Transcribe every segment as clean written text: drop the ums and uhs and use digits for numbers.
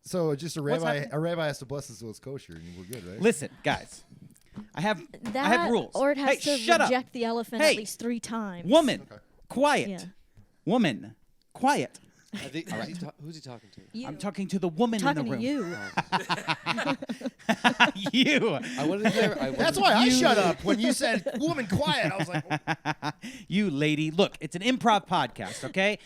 So just a rabbi has to bless us so it's kosher, and we're good, right? Listen, guys. I have rules. Or it has to reject the elephant at least 3 times. Woman, quiet. Yeah. Woman, quiet. Who's he talking to? I'm talking to the woman in the room. To you. You. That's why I shut up when you said "woman, quiet." I was like, oh. You lady. Look, it's an improv podcast, okay?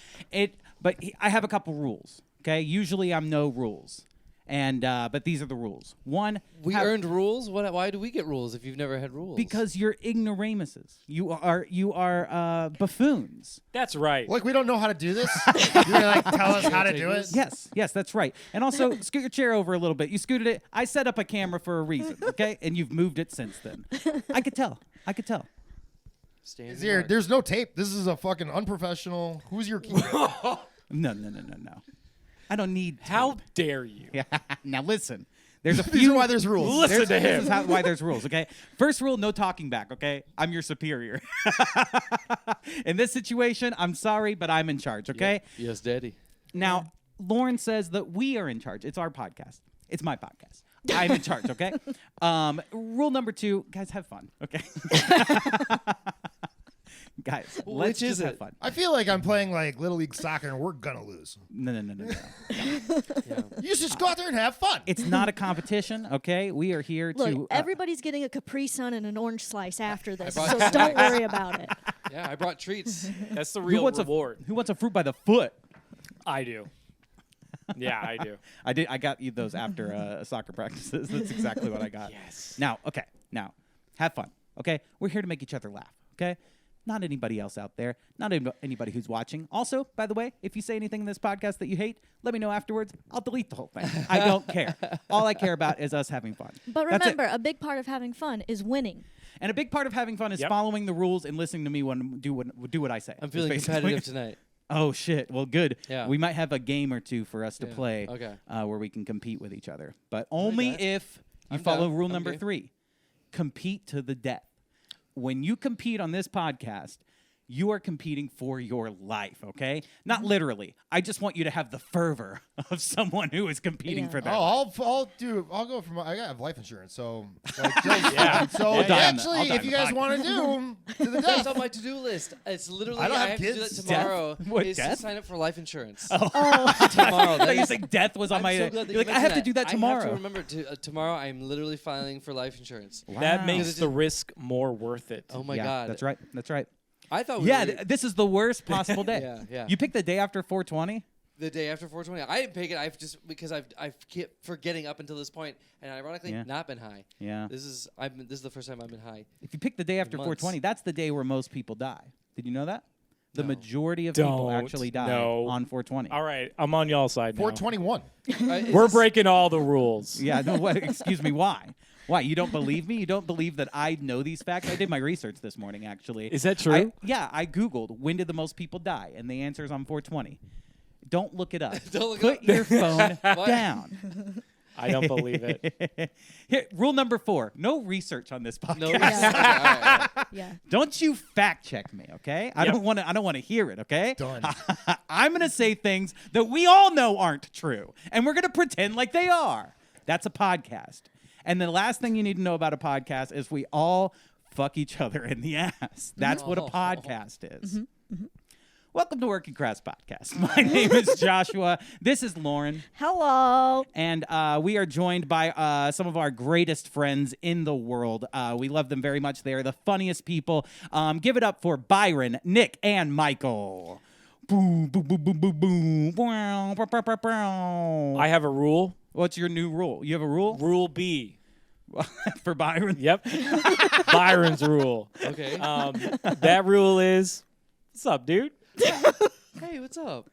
But I have a couple rules, okay? Usually I'm no rules. But these are the rules. One, we earned rules. Why do we get rules if you've never had rules? Because you're ignoramuses. You are buffoons. That's right. Like we don't know how to do this. You're gonna like tell us how to do it. Yes, that's right. And also, scoot your chair over a little bit. You scooted it. I set up a camera for a reason, okay? And you've moved it since then. I could tell. There's no tape. This is a fucking unprofessional. Who's your king? No. I don't need tape. How dare you? Yeah. Now listen. There's a few. These are why there's rules. Listen to him. This is why there's rules, okay? First rule, no talking back, okay? I'm your superior. In this situation, I'm sorry, but I'm in charge, okay? Yes, Daddy. Now, Lauren says that we are in charge. It's our podcast. It's my podcast. I'm in charge, okay? Rule number 2, guys, have fun, okay? Guys, let's just have fun. I feel like I'm playing like Little League soccer and we're gonna lose. No. You should just go out there and have fun. It's not a competition, okay? We are here to... Look, everybody's getting a Capri Sun and an orange slice after this, so don't worry about it. Yeah, I brought treats. That's the real reward. Who wants a fruit by the foot? I do. Yeah, I do. I got you those after soccer practices. That's exactly what I got. Yes. Now, have fun, okay? We're here to make each other laugh, okay? Not anybody else out there. Not anybody who's watching. Also, by the way, if you say anything in this podcast that you hate, let me know afterwards. I'll delete the whole thing. I don't care. All I care about is us having fun. But remember, a big part of having fun is winning. And a big part of having fun is following the rules and listening to me do what I say. I'm feeling competitive tonight. Oh, shit. Well, good. Yeah. We might have a game or two for us to play where we can compete with each other. But only if you follow rule number 3. Compete to the death. When you compete on this podcast, you are competing for your life, okay? Not literally. I just want you to have the fervor of someone who is competing for that. I'll go from. I have life insurance, so like, So actually, if you guys want to do to the death, It's on my to-do list. It's literally I don't have have to do that kids. tomorrow. What, is death? to sign up for life insurance. Oh. Tomorrow. I thought you said death was on my... So glad that You're like, I have to do that I tomorrow. have to remember tomorrow I'm literally filing for life insurance. Wow. That makes the risk more worth it. Oh my God. That's right. I thought This is the worst possible day. Yeah. You picked the day after 420? The day after 420. I didn't pick it. Because I've kept forgetting up until this point, and ironically not been high. Yeah. This is the first time I've been high. If you pick the day after 420, that's the day where most people die. Did you know that? The No. majority of people actually die on 420. All right, I'm on y'all side now. 421. We're breaking all the rules. Yeah, no, what, excuse me, why? Why, you don't believe me? You don't believe that I know these facts? I did my research this morning, actually. Is that true? I Googled, when did the most people die? And the answer is on 420. Don't look it up. Put your phone down. I don't believe it. Here, rule number 4, no research on this podcast. No research. All right. Yeah. Don't you fact check me, okay? I don't want to hear it, okay? Done. I'm going to say things that we all know aren't true, and we're going to pretend like they are. That's a podcast. And the last thing you need to know about a podcast is we all fuck each other in the ass. That's what a podcast is. Welcome to Working Crass Podcast. My name is Joshua. This is Lauren. Hello. And we are joined by some of our greatest friends in the world. We love them very much. They are the funniest people. Give it up for Byron, Nick, and Michael. Boom, boom, boom, boom, boom, boom. I have a rule. What's your new rule? You have a rule? Rule B. For Byron? Yep. Byron's rule. Okay. That rule is, what's up, dude? Hey, what's up?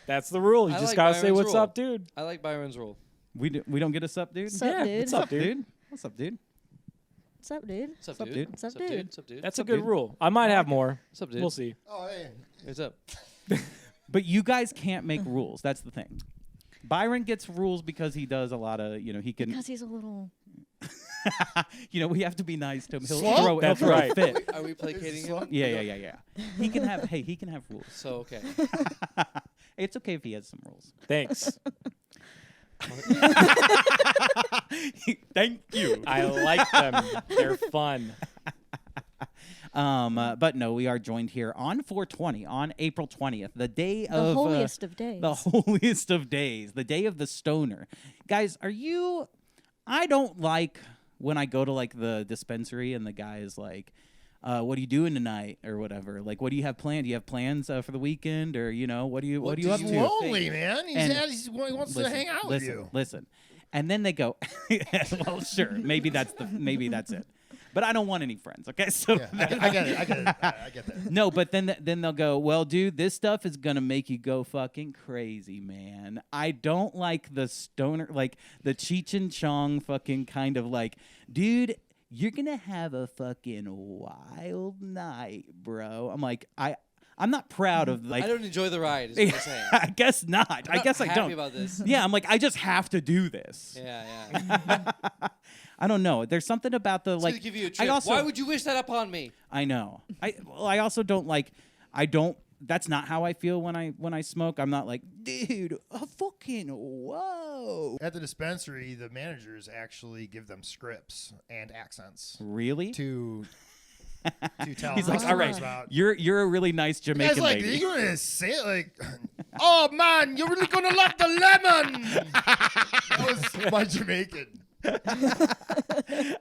That's the rule. You I just like gotta say, Byron's what's rule. up, dude? I like Byron's rule. We don't get a sup, dude? Sup, Yeah, dude? what's up, dude? What's up, dude? What's up, dude? What's up, Sup, dude? dude? What's up, dude? What's up, dude? That's What's a up, good dude? rule. I might have more. What's up, dude? We'll see. Oh, hey. What's up? But you guys can't make rules. That's the thing. Byron gets rules because he does a lot of, he can... Because he's a little... we have to be nice to him. He'll Slow? throw That's a right. fit. Are we placating him? Yeah. He can have rules. So, okay. It's okay if he has some rules. Thanks. Thank you. I like them. They're fun. But no, we are joined here on 420 on April 20th, the day The of holiest of days. the holiest of days, the day of the stoner. Guys, I don't like when I go to like the dispensary and the guy is like, what are you doing tonight or whatever? Like, what do you have planned? Do you have plans for the weekend, or what are you up He's to? lonely, man. He wants to hang out with listen, you. Listen, and then they go, well, sure, maybe that's it. But I don't want any friends. Okay, so Yeah, I get it. I get that. no, but then they'll go, well, dude, this stuff is gonna make you go fucking crazy, man. I don't like the stoner, like the Cheech and Chong fucking kind of like, dude, you're gonna have a fucking wild night, bro. I'm like, I'm not proud of like. I don't enjoy the ride. Is what you're saying. I guess not. I guess I happy don't. about this. Yeah, I'm like, I just have to do this. Yeah. I don't know. There's something about the It's like. gonna give you a trip. I also, Why would you wish that upon me? I know. I also don't like. I don't. That's not how I feel when I smoke. I'm not like, dude, fucking whoa. At the dispensary, the managers actually give them scripts and accents Really? to tell. He's like, customers all right, about. you're a really nice The Jamaican guy's like, lady. you're gonna say it like, oh man, you're really gonna love the lemon. That was my Jamaican.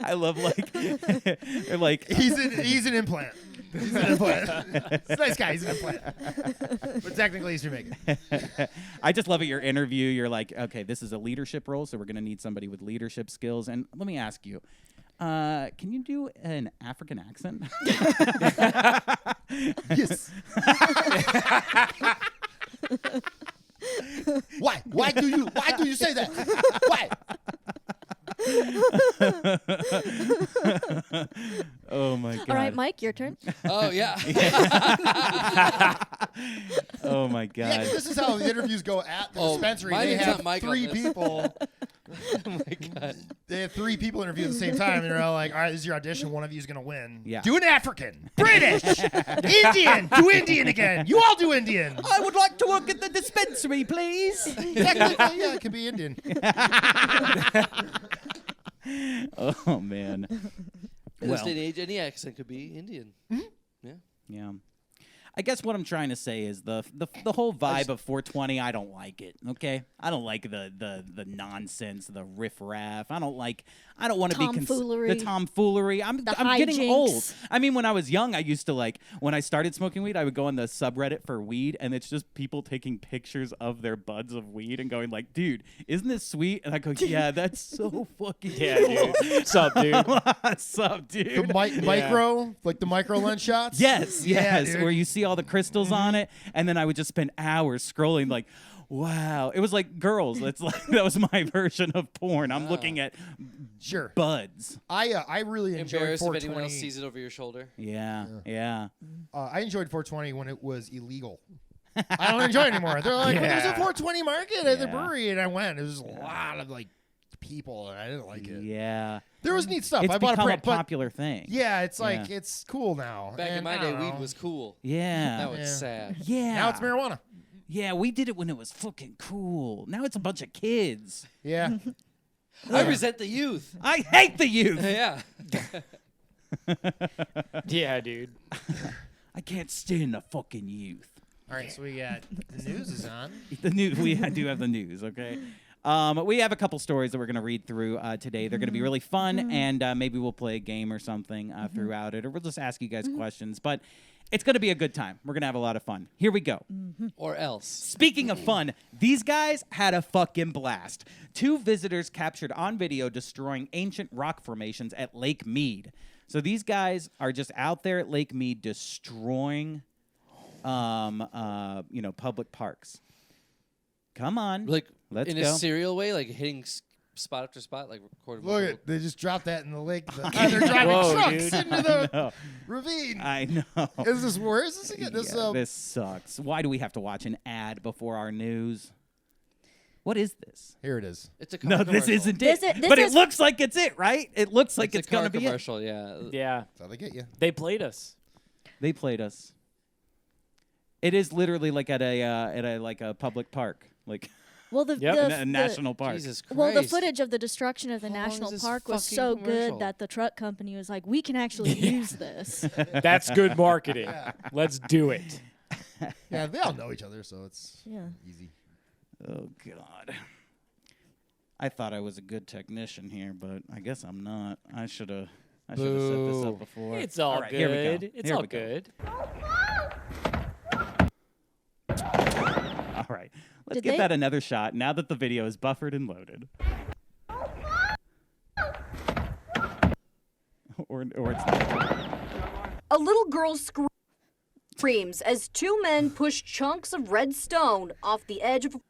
I love like He's an implant. He's an implant. He's a nice guy. He's an implant. But technically, he's Jamaican. I just love at your interview. You're like, okay, this is a leadership role, so we're gonna need somebody with leadership skills. And let me ask you, can you do an African accent? Yes. Why? Why do you say that? Why? Oh my god. All right, Mike, your turn. Oh yeah. Oh my Yeah, god. 'cause this is how the interviews go at the Oh, dispensary. my They name's have not Mike on 3 this. people. Oh my god. They have 3 people interview at the same time, and they're all like, "All right, this is your audition. One of you is gonna win. Yeah. Do an African, British, Indian. Do Indian again. You all do Indian. I would like to work at the dispensary, please. Technically, yeah, it could be Indian. Oh man. In this Well, day and age, any accent could be Indian. Yeah. yeah. I guess what I'm trying to say is the whole vibe of 420. I don't like it. Okay, I don't like the nonsense, the riffraff. I don't want to be Tomfoolery. the tomfoolery. I'm The getting hijinks. old. I mean, when I was young, I used to like when I started smoking weed. I would go on the subreddit for weed, and it's just people taking pictures of their buds of weed and going like, "Dude, isn't this sweet?" And I go, "Yeah, that's so fucking Yeah, cool." dude. Sup, dude? Sup, The dude? micro, like the micro lens shots. Yes, Yeah, yes, dude. where you see all the crystals on it, and then I would just spend hours scrolling, like, wow. It was like girls. It's like that was my version of porn. I'm looking at Sure. buds. I really enjoyed Embarrassed if 420. anyone else sees it over your shoulder. Yeah. I enjoyed 420 when it was illegal. I don't enjoy it anymore. They're like, well, there's a 420 market at the Yeah. brewery, and I went. It was a lot of like people, and I didn't like it. Yeah. There was neat stuff. It's I bought become a a print, but popular thing. yeah, it's like Yeah. it's cool now. Back in And my I day, don't weed know. was cool. Yeah. Now it's Yeah. sad. Yeah. Now it's marijuana. Yeah, we did it when it was fucking cool. Now it's a bunch of kids. Yeah. I resent the youth. I hate the youth. Yeah. Yeah, dude. I can't stand the fucking youth. All right, so we got the news is on. The news. We do have the news. Okay. We have a couple stories that we're going to read through today. They're going to be really fun, and maybe we'll play a game or something throughout it, or we'll just ask you guys questions. But it's going to be a good time. We're going to have a lot of fun. Here we go. Or else. Speaking of fun, these guys had a fucking blast. 2 visitors captured on video destroying ancient rock formations at Lake Mead. So these guys are just out there at Lake Mead destroying, public parks. Come on, Like let's in go. a serial way, like hitting spot after spot, like recording. Look at they just dropped that in the lake. They're driving Whoa, trucks dude. into the No, ravine. I know. Is this where is this again? This Yeah, this sucks. Why do we have to watch an ad before our news? What is this? here it is. It's a car No, commercial. this isn't This it. is- this but is- it looks like it's it, right? It looks like it's a car gonna be it. commercial. Yeah. Yeah. That's how they get you. They played us. They played us. It is literally like at a public park. Like Well, the national park. Jesus Christ. Well, the footage of the destruction of the How long national is this park was fucking so commercial? good that the truck company was like, "We can actually use this." That's good marketing. Let's do it. Yeah, they all know each other, so it's Yeah. easy. Oh God. I thought I was a good technician here, but I guess I'm not. I should have set this up before. It's all right, good. Here we go. It's Here all we go. good. All right. Let's Did give they- that another shot now that the video is buffered and loaded. or it's not. A little girl screams as two men push chunks of red stone off the edge of a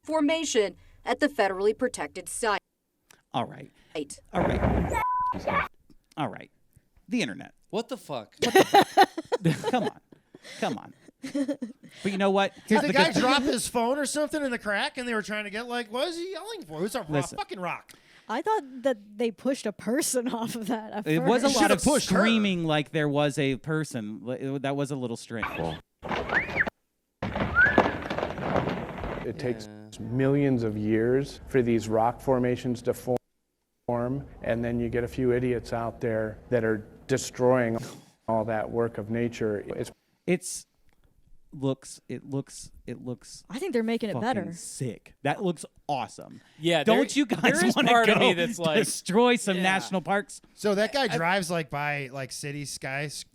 formation at the federally protected site. All right. All right. All right. The internet. What the fuck? Come on. Come on. But you know what? Did Here's the the guy good- drop his phone or something in the crack, and they were trying to get like, what is he yelling for? It's a Listen. fucking rock. I thought that they pushed a person off of that. At It was a first. lot of Should've pushed her. screaming like there was a person. That was a little strange. It takes millions of years for these rock formations to form, and then you get a few idiots out there that are destroying all that work of nature. It looks I think they're making it fucking better. sick. That looks awesome. Yeah, Don't you guys there is want to part go of me that's like, destroy some yeah. national parks? So that guy drives like by like city skylines,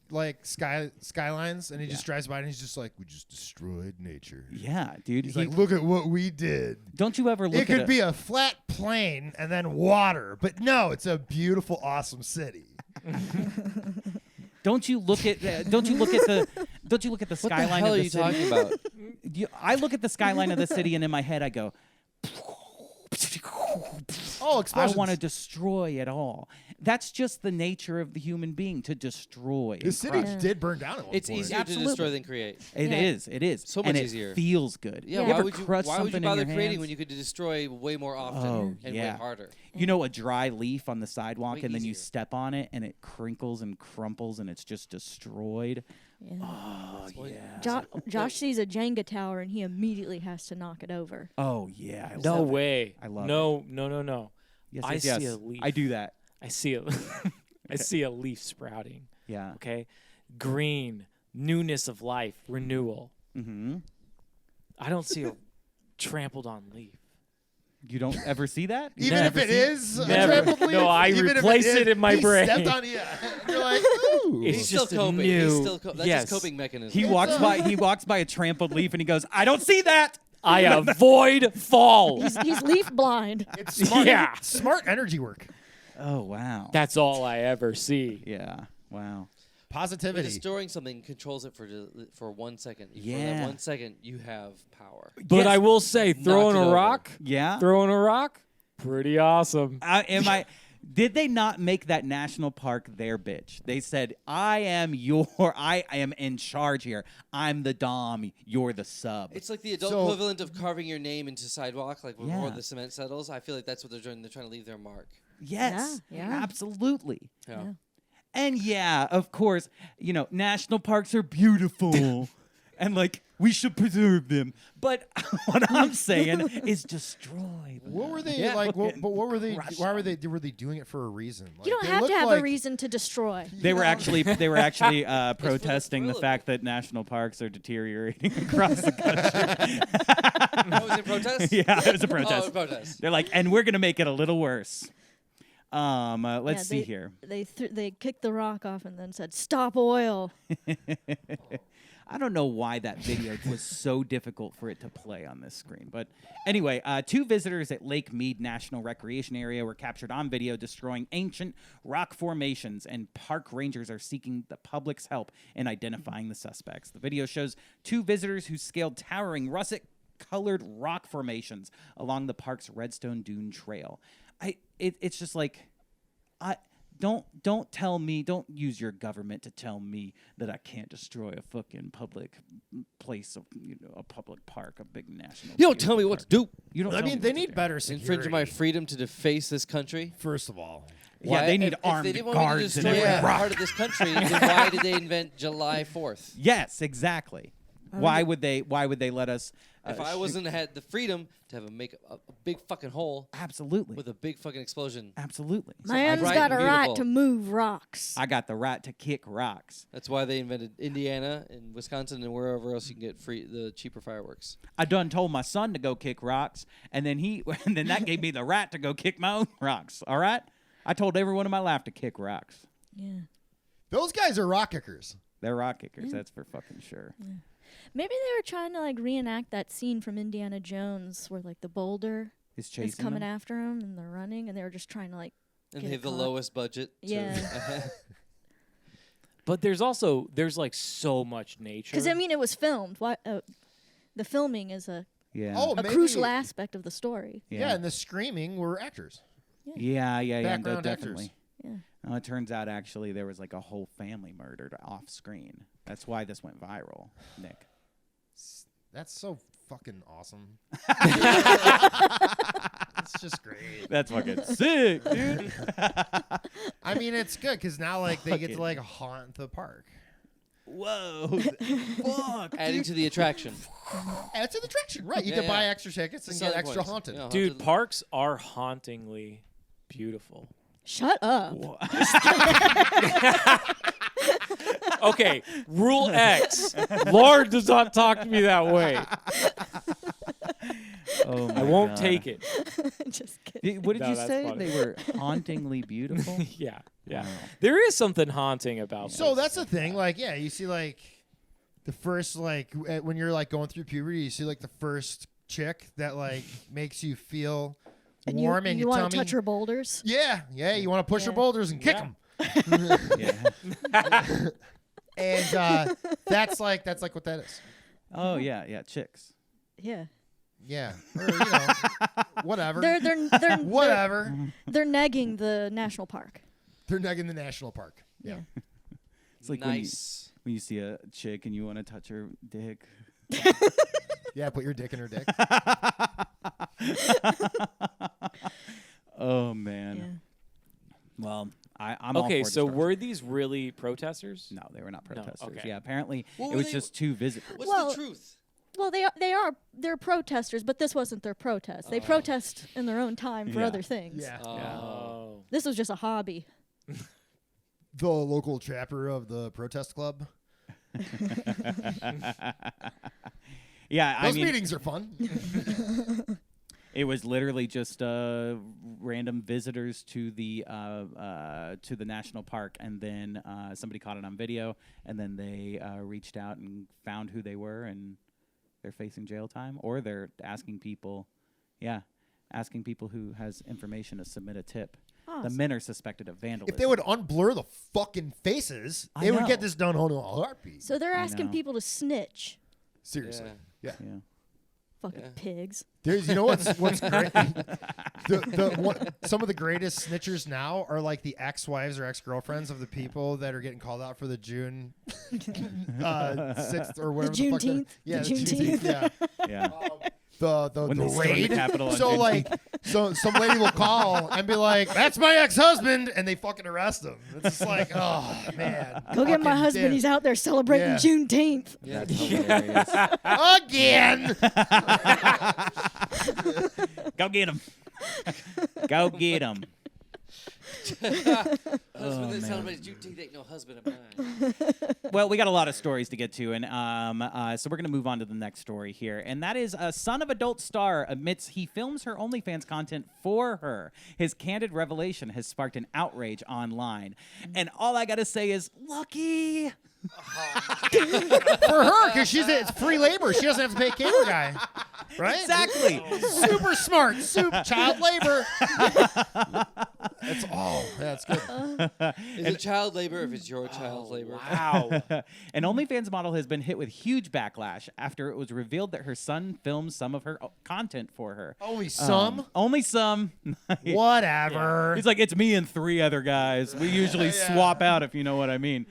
and he just drives by and he's just like, we just destroyed nature. Yeah, dude. He's like, look at what we did. Don't you ever look It at could be a flat plain and then water, but no, it's a beautiful, awesome city. Don't you look at the What the skyline hell of are the you city? talking about? I look at the skyline of the city, and in my head I go, Oh, I explosions. want to destroy it all. That's just the nature of the human being, to destroy. The and city crush. did burn down at one It's point. easier Absolutely. to destroy than create. It Yeah. is. It is. So much and easier. It feels good. Yeah, You why ever would you crush why would you something bother in your creating hands? when you could destroy way more often Oh, and yeah. way harder? You know, a dry leaf on the sidewalk, Way and then you easier. step on it, and it crinkles and crumples, and it's just destroyed. Yeah. Oh what- yeah. Josh sees a Jenga tower and he immediately has to knock it over. Oh yeah. I no love it. way. I love no, it. No. Yes, I yes, see yes. a leaf. I do that. I see a, I see a leaf sprouting. Yeah. Okay, green, newness of life, renewal. Mm-hmm. I don't see a trampled on leaf. You don't ever see that? You Even if never it see- is a Never. trampled leaf, No, I even if replace is, it in my he brain. Stepped on, yeah. You're like, ooh. It's He's still just a coping. new. He's still that's yes. his coping mechanism. He walks by a trampled leaf, and he goes, "I don't see that." I avoid fall. He's leaf blind. It's smart, Yeah. smart energy work. Oh wow. That's all I ever see. Yeah. Wow. But Positivity. destroying something controls it for 1 second. For Yeah. that 1 second, you have power. But Yes. I will say, throwing it a over. rock, Yeah. pretty awesome. Did they not make that national park their bitch? They said, I am in charge here. I'm the dom, you're the sub. It's like the adult So- equivalent of carving your name into sidewalk, like before Yeah. the cement settles. I feel like that's what they're doing. They're trying to leave their mark. Yes. Yeah, yeah. Absolutely. Yeah. And yeah, of course, national parks are beautiful. And we should preserve them. But what I'm saying is destroy them. What were they Yeah. like? What were they? Crush Why were they doing it for a reason? Like, You don't they have to look have like, a reason to destroy. They were actually protesting the thrill of fact that national parks are deteriorating across the country. I was in protest? Yeah, it was a Oh, protest. a protest. They're like, and we're gonna make it a little worse. Let's Yeah, see here. They kicked the rock off and then said, "Stop oil." I don't know why that video was so difficult for it to play on this screen. But anyway, 2 visitors at Lake Mead National Recreation Area were captured on video destroying ancient rock formations, and park rangers are seeking the public's help in identifying the suspects. The video shows 2 visitors who scaled towering russet-colored rock formations along the park's Redstone Dune Trail. It's just like... Don't tell me, don't use your government to tell me that I can't destroy a fucking public place, a public park, a big national. You don't tell me what to do. You don't. I tell mean, me they what to need do. better security. Infringing my freedom to deface this country. First of all, Yeah, they need if armed they didn't want me to guards and destroy everything. a part of this country, then why did they invent July 4th? Yes, exactly. Why would they let us? If I wasn't had the freedom to make a big fucking hole absolutely with a big fucking explosion. Absolutely. Man's bright got a and right beautiful. to move rocks. I got the right to kick rocks. That's why they invented Indiana and Wisconsin and wherever else you can get the cheaper fireworks. I done told my son to go kick rocks, and then that gave me the right to go kick my own rocks. All right, I told everyone in my life to kick rocks. Yeah. Those guys are rock kickers. They're rock kickers. That's for fucking sure. Yeah. Maybe they were trying to like reenact that scene from Indiana Jones where like the boulder Is chasing is coming them? after him and they're running and they were just trying to like. And get they it have the caught. lowest budget. Yeah. But there's like so much nature. Because I mean, it was filmed. Why? The filming is a Oh, maybe, crucial aspect of the story. Yeah, and the screaming were actors. Yeah, Background definitely. Yeah. It turns out actually there was like a whole family murdered off screen. That's why this went viral, Nick. That's so fucking awesome. It's just great. That's fucking sick, dude. I mean, it's good because now like they get to like haunt the park. Whoa. Fuck. Adding to the attraction. It's an attraction, right? You can buy extra tickets and get Selling extra points. haunted. Yeah, Dude, haunted- parks are hauntingly beautiful. Shut up. Okay, rule X. Lord does not talk to me that way. Oh my I won't God. take it. Just kidding. What did No, you that's say? funny. They were hauntingly beautiful? Yeah. Wow. There is something haunting about So places that's the like thing. that. Like, yeah, you see like the first like when you're like going through puberty, you see like the first chick that like makes you feel And warm in you your want tummy. to touch her boulders? Yeah, you want to push her Yeah. boulders and kick Yeah. them. Yeah. And that's like what that is. Oh yeah, chicks. Yeah. Yeah, or, you know, whatever. They're Whatever. They're negging the national park. They're negging the national park. Yeah. It's like nice. when you see a chick and you want to touch her dick. Yeah, put your dick in her dick. Oh man. Yeah. Well, I'm all Okay, for so destruction. were these really protesters? No, they were not No, protesters. okay. Yeah, apparently What it were was they- just two visitors. What's Well- the truth? Well, they're protesters, but this wasn't their protest. They protest in their own time for Yeah. other things. Yeah. Oh. This was just a hobby. The local chapter of the protest club. Yeah, I Those mean, meetings are fun. it was literally just random visitors to the national park, and then somebody caught it on video, and then they reached out and found who they were, and they're facing jail time, or they're asking people who has information to submit a tip. The Awesome. men are suspected of vandalism. If they would unblur the fucking faces, I they would know. get this done on a heartbeat. So they're I asking know. people to snitch. Seriously. Yeah. yeah. Fucking Yeah. pigs. There's, you know what's great? Some of the greatest snitchers now are like the ex-wives or ex-girlfriends of the people that are getting called out for the June 6th or whatever the fuck. Juneteenth? Yeah, The the Juneteenth. Juneteenth. Yeah. Yeah. The When they stormed the raid. Capitol on So Juneteenth. like, so some lady will call and be like, "That's my ex-husband," and they fucking arrest him. It's just like, oh man. Go get my Fucking husband. damn. He's out there celebrating Yeah. Juneteenth. That's hilarious. Again. Go get him. Go get him. Husband that man. celebrates Juneteenth ain't no husband of mine. Well, we got a lot of stories to get to, and so we're going to move on to the next story here, and that is a son of adult star admits he films her OnlyFans content for her. His candid revelation has sparked an outrage online, and all I got to say is, lucky. For her, because it's free labor. She doesn't have to pay a camera guy. Right? Exactly. Super smart. Child labor. That's good. Is it child labor if it's your child's labor? Wow. An OnlyFans model has been hit with huge backlash after it was revealed that her son filmed some of her content for her. Only some? Only some. Whatever. He's like, it's me and three other guys. We usually swap out, if you know what I mean.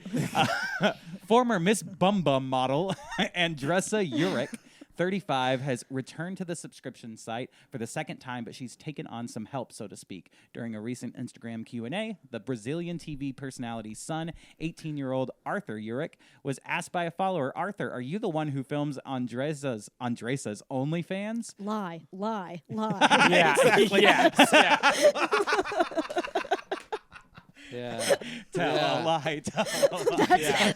Former Miss Bum Bum model Andressa Urich 35, has returned to the subscription site for the second time, but she's taken on some help, so to speak. During a recent Instagram Q&A, the Brazilian TV personality's son, 18-year-old Arthur Uric, was asked by a follower, Arthur, are you the one who films Andresa's OnlyFans? Lie. Yeah. Exactly. Yes. Yeah. Yeah. Tell a lie.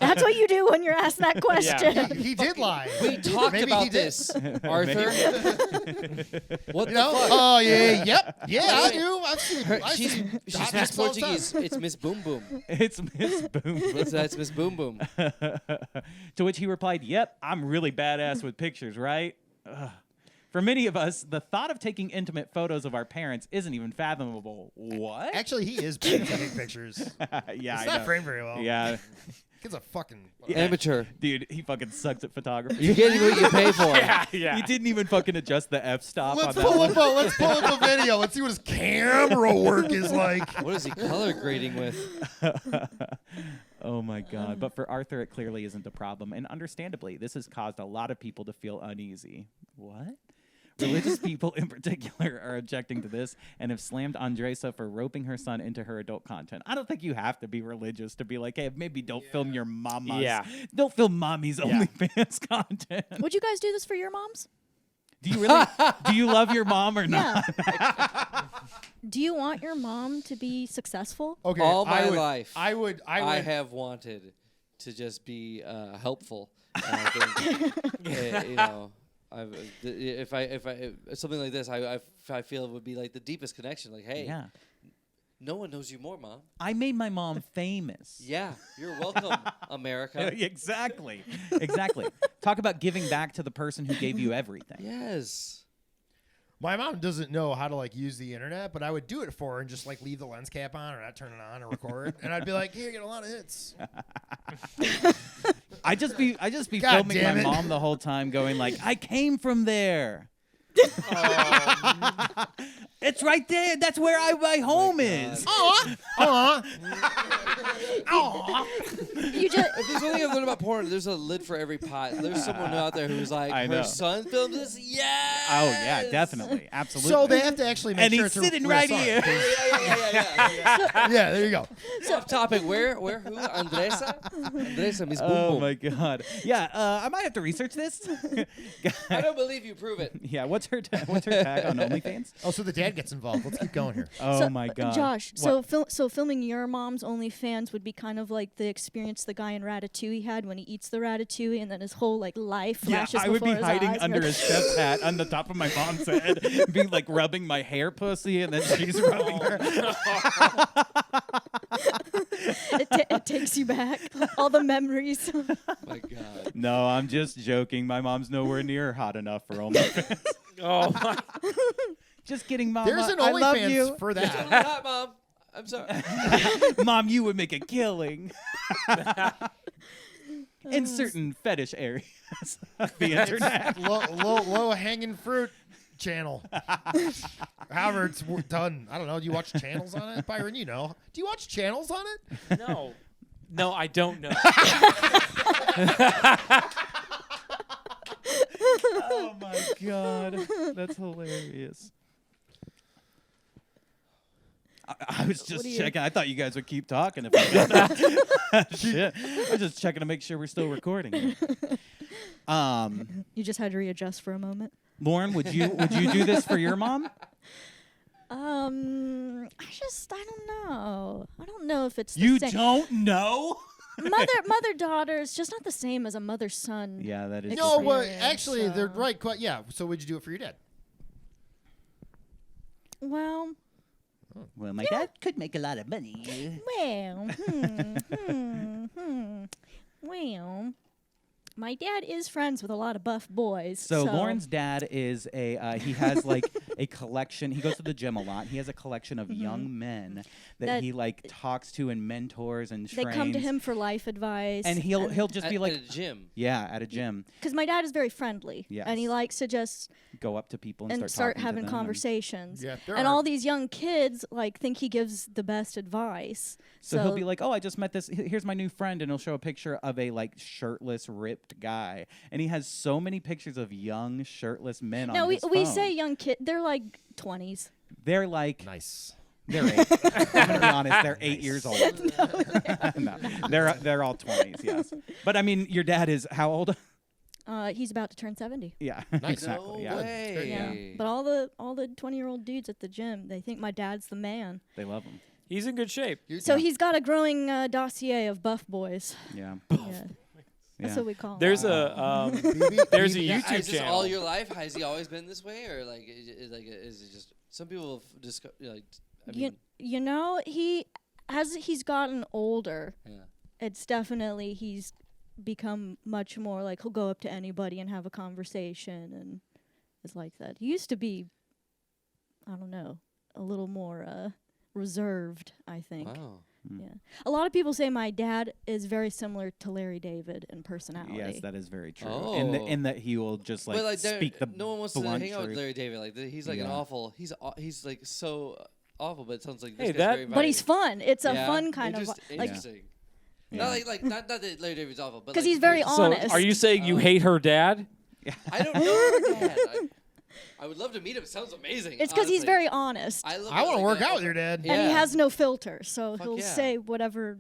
That's what you do when you're asked that question. He did lie. We talked Maybe about he did. this, Arthur. What the fuck? Oh yeah, I do. I've seen. She's hot Miss chicks all the time. Portuguese. It's Miss Boom Boom. It's Miss Boom. That's Miss Boom Boom. To which he replied, yep, I'm really badass with pictures, right? Ugh. For many of us, the thought of taking intimate photos of our parents isn't even fathomable. What? Actually, he is bad at taking pictures. Yeah, It's I not know. framed very well. Yeah. Kid's a fucking Amateur. Dude, he fucking sucks at photography. You're getting what you pay for. Yeah. He didn't even fucking adjust the f-stop Let's on pull that up let's pull up a video. Let's see what his camera work is like. What is he color grading with? Oh my God. But for Arthur, it clearly isn't a problem. And understandably, this has caused a lot of people to feel uneasy. What? Religious people in particular are objecting to this and have slammed Andresa for roping her son into her adult content. I don't think you have to be religious to be like, hey, maybe don't film your mamas. Yeah. Don't film mommy's OnlyFans content. Would you guys do this for your moms? Do you really? Do you love your mom or not? Yeah. Do you want your mom to be successful? Okay, All my life, I would. I have wanted to just be helpful. And I think, you know, if something like this, I feel it would be like the deepest connection. Like, hey, Yeah. no one knows you more, Mom. I made my mom famous. Yeah, you're welcome, America. Exactly. Exactly. Talk about giving back to the person who gave you everything. Yes. My mom doesn't know how to like use the internet, but I would do it for her and just like leave the lens cap on or not turn it on or record, and I'd be like, "Here, get a lot of hits." I just be God filming damn my it. mom the whole time, going like, "I came from there. It's right there. That's where my home is." You just If there's one thing I've learned about porn, there's a lid for every pot. There's someone out there who's like, I know. her son filmed this? Yes! Oh yeah, definitely, absolutely. So they have to actually make and sure he's it's sitting a real right song, here. 'cause- Yeah, there you go. Off topic. Where? Who? Andresa? Andresa, Miss Boom Oh Boom. my God. Yeah, I might have to research this. I don't believe you. Prove it. Yeah, what's her tag on OnlyFans? Oh, so the dad gets involved. Let's keep going here. Oh so, my God. Josh, What? so filming your mom's OnlyFans would be kind of like the experience the guy in Ratatouille had when he eats the ratatouille and then his whole like life Yeah, flashes I would be before his hiding eyes. under his chef's hat on the top of my mom's head, being like rubbing my hair pussy, and then she's rubbing her. It takes you back, all the memories. My God. No, I'm just joking. My mom's nowhere near hot enough for OnlyFans. Oh my. Just kidding, Mom. There's an I love OnlyFans you. for Totally that. not, Mom. I'm sorry. Mom, you would make a killing. In certain fetish areas of the internet. low hanging fruit channel. However, it's done. I don't know. Do you watch channels on it, Byron? You know. Do you watch channels on it? No. No, I don't know. Oh my God. That's hilarious. I was just checking. I thought you guys would keep talking. If I got Shit. I was just checking to make sure we're still recording. You just had to readjust for a moment. Lauren, would you do this for your mom? I don't know. I don't know if it's the You same. don't know? Mother daughter is just not the same as a mother son. Yeah, that is. No, well, Experience, actually, they're so- right. Quite, yeah. So, would you do it for your dad? Well, Well, my dad could make a lot of money. well, my dad is friends with a lot of buff boys. So Lauren's dad is he has like a collection. He goes to the gym a lot. He has a collection of young men that he like talks to and mentors and they trains. come to him for life advice, and he'll just be At like, a gym. yeah, at a gym, because my dad is very friendly, Yes. and he likes to just go up to people and, start start having talking to them conversations. Yeah, there and are- all these young kids like think he gives the best advice. So he'll be like, oh, I just met this. Here's my new friend, and he'll show a picture of a like shirtless, ripped ripped guy, and he has so many pictures of young shirtless men No, on we his we phone. say young kid. They're like 20s. They're like Nice. they're 8. I'm gonna be honest, they're 8 years old. No, they're all 20s, yes. But I mean, your dad is how old? He's about to turn 70. Yeah, Nice. exactly. No Yeah, way. Yeah. But all the 20-year-old dudes at the gym, they think my dad's the man. they love him. He's in good shape. So he's got a growing dossier of buff boys. Yeah, Yeah. yeah. That's what we call There's him. there's a Yeah, YouTube is this channel. all your life? Has he always been this way, or like, is it just some people have like? I mean, You know, he's gotten older, yeah. it's definitely he's become much more like he'll go up to anybody and have a conversation and is like that. He used to be, I don't know, a little more reserved, I think. Wow. Yeah. A lot of people say my dad is very similar to Larry David in personality. Yes, that is very true. Oh. In that he will just like, But like, speak the no one wants to blunt hang out with truth. Larry David. Like, he's like an Yeah. awful. He's like so awful. But it sounds like this Hey, guy's that- very But he's inviting. fun. It's a Yeah, fun kind of like interesting. Yeah. Not that Larry David's awful, but because like, he's very So honest. are you saying you hate her dad? I don't know her dad. I would love to meet him. It sounds amazing. It's because he's honestly. very honest. I want to work out with your dad. Yeah. And he has no filter, so Fuck he'll yeah. say whatever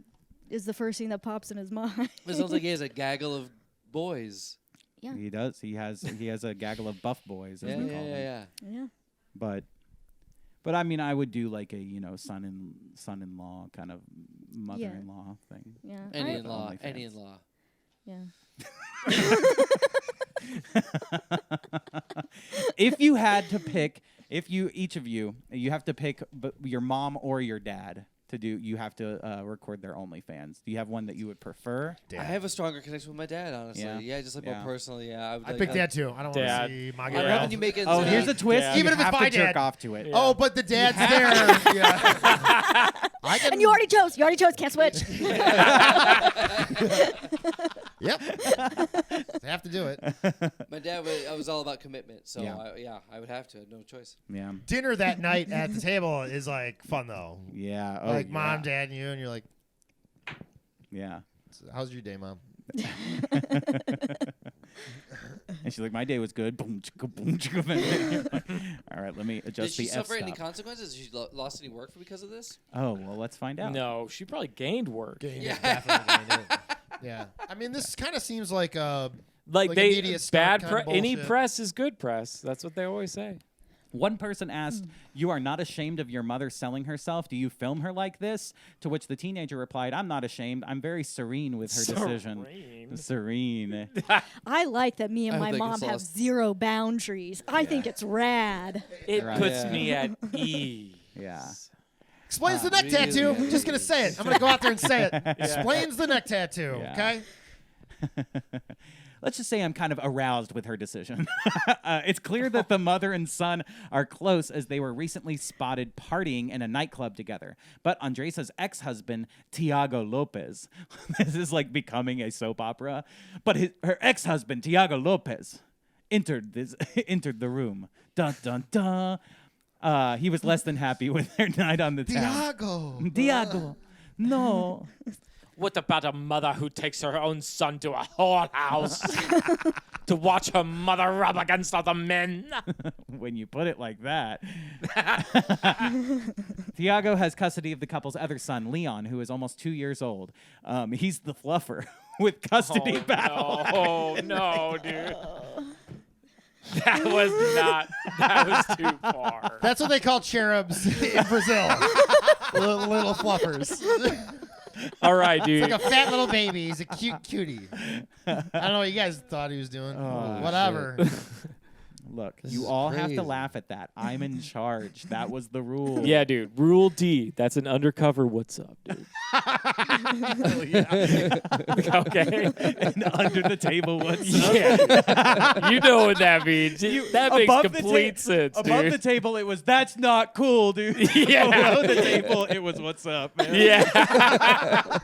is the first thing that pops in his mind. It sounds like he has a gaggle of boys. Yeah. He does. He has a gaggle of buff boys, as Yeah, we call them. yeah. Yeah. But I mean, I would do like a son-in-law kind of mother-in-law thing. Yeah. Any I- in-law. OnlyFans. Any in-law. Yeah. If you had to pick, each of you have to pick your mom or your dad to do. You have to record their OnlyFans. Do you have one that you would prefer? I have a stronger connection with my dad, honestly. Yeah. Yeah, just like Yeah. more personally. Yeah, I like, picked that too. I don't want to Dad. see my I'm guy. having you make it. Oh, here's a twist. Yeah. You Even if it's have my to jerk dad. off to it. Yeah. Oh, but the dad's there. Yeah. I can. And you already chose. Can't switch. Yep. I have to do it. My dad was all about commitment, so Yeah. I would have to. I had no choice. Yeah. Dinner that night at the table is like fun though. Yeah. Oh, Like yeah. mom, dad, and you, and you're like, Yeah. "How's your day, mom?" And she's like, my day was good. Boom, chicka, boom, chicka. All right, let me Did adjust she the suffer any f-stop. consequences? Did she lost any work because of this? Oh, well, let's find out. No, she probably gained work. Yeah. Definitely gained it. Yeah. I mean, this kind of seems like Like Like they immediate stunt bad kinda any bullshit. press is good press. That's what they always say. One person asked, "You are not ashamed of your mother selling herself? Do you film her like this?" To which the teenager replied, "I'm not ashamed. I'm very serene with her decision." Serene. I like that me and I my hope they can mom sell have us- zero boundaries. I think it's rad. It Right. puts Yeah. me at ease. Yeah. explains the neck really tattoo. good. I'm just gonna say it. I'm gonna go out there and say it. Explains the neck tattoo. Yeah. Okay. Let's just say I'm kind of aroused with her decision. It's clear that the mother and son are close as they were recently spotted partying in a nightclub together. But Andresa's ex-husband, Tiago Lopez, this is like becoming a soap opera, but her ex-husband, Tiago Lopez, entered the room. Dun, dun, dun. He was less than happy with their night on the town. Tiago. No. What about a mother who takes her own son to a whorehouse to watch her mother rub against other men? When you put it like that. Tiago has custody of the couple's other son, Leon, who is almost 2 years old. He's the fluffer with custody battle. Oh, no, dude. That was too far. That's what they call cherubs in Brazil. little fluffers. All right, dude. Like a fat little baby. He's a cute cutie. I don't know what you guys thought he was doing. Oh, Whatever. Look, This you is all have crazy. to laugh at that. I'm in charge. That was the rule. Yeah, dude. Rule D. That's an undercover what's up, dude. Okay. And under the table, what's up? Yeah. You know what that means. That makes Above the complete sense, Above dude. the table, it was, that's not cool, dude. Yeah. Below the table, it was, what's up, man? Yeah.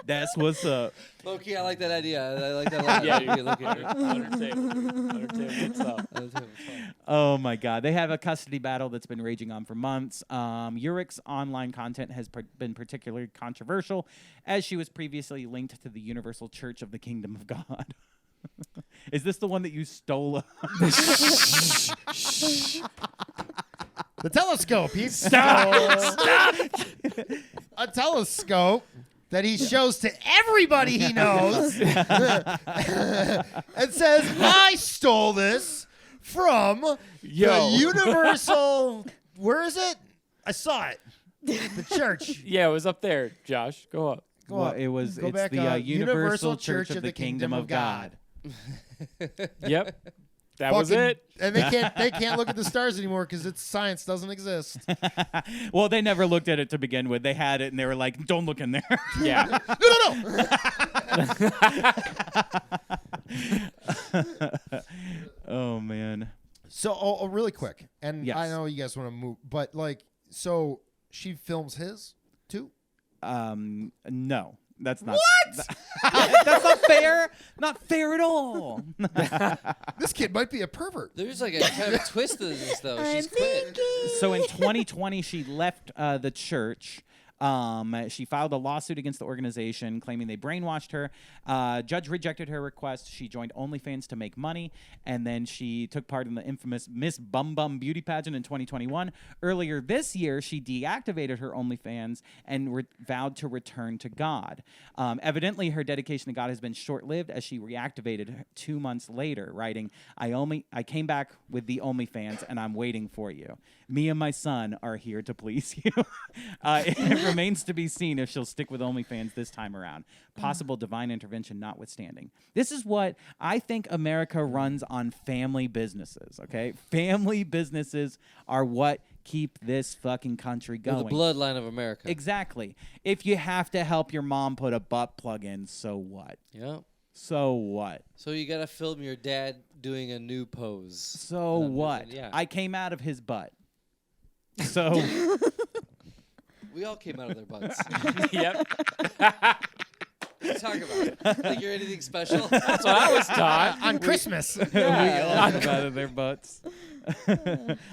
That's what's up. Low key, I like that idea. I like that a lot. Yeah, Low key, low key. Undertable. What's up? Oh my God. They have a custody battle that's been raging on for months. Urich's online content has been particularly controversial as she was previously linked to the Universal Church of the Kingdom of God. Is this the one that you stole? The telescope. He Stop! a telescope that he shows to everybody he knows and says, I stole this from the Universal. Where is it? I saw it. The church. Yeah, it was up there. Josh, go up. Go up. It was. Go It's back the up. Universal Church of the Kingdom of God. Yep, that Fucking- was it. And they can't look at the stars anymore because it's science doesn't exist. Well, they never looked at it to begin with. They had it, and they were like, "Don't look in there." Yeah. No. Oh man. So, really quick, and Yes. I know you guys want to move, but so she films his too. No, that's not. What? That's not fair. Not fair at all. This kid might be a pervert. There's like a kind of twist to this, though. She's quit. So in 2020, she left the church. She filed a lawsuit against the organization claiming they brainwashed her. Judge rejected her request. She joined OnlyFans to make money, and then she took part in the infamous Miss Bum Bum beauty pageant in 2021. Earlier this year, she deactivated her OnlyFans and vowed to return to God. Evidently, her dedication to God has been short-lived as she reactivated 2 months later, writing, I came back with the OnlyFans, and I'm waiting for you. Me and my son are here to please you. It remains to be seen if she'll stick with OnlyFans this time around. Possible divine intervention notwithstanding. This is what I think America runs on family businesses, okay? Family businesses are what keep this fucking country You're going. the bloodline of America. Exactly. If you have to help your mom put a butt plug in, so what? Yeah. So what? So you gotta film your dad doing a new pose. So what? Yeah. I came out of his butt. So We all came out of their butts. Yep. What are you talking about? Think you're anything special? That's what I was taught. On Christmas. we all come out of their butts.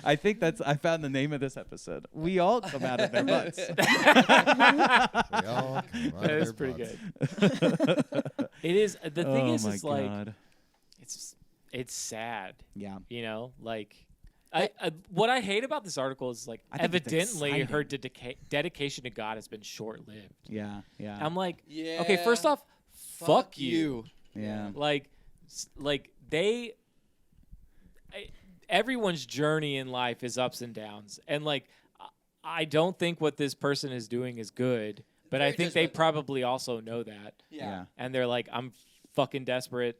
I think I found the name of this episode. We all come out of their butts. They all come out That of is their pretty butts. good. It is. The thing Oh is, my it's like God. it's sad. Yeah. You know, like I what I hate about this article is like I think it's evidently her exciting. dedication to God has been short-lived. Yeah. Yeah. I'm like, Yeah. okay, first off, fuck you. yeah. Like everyone's journey in life is ups and downs, and like I don't think what this person is doing is good, but I Very think they judgmental. probably also know that, Yeah. and they're like, I'm fucking desperate.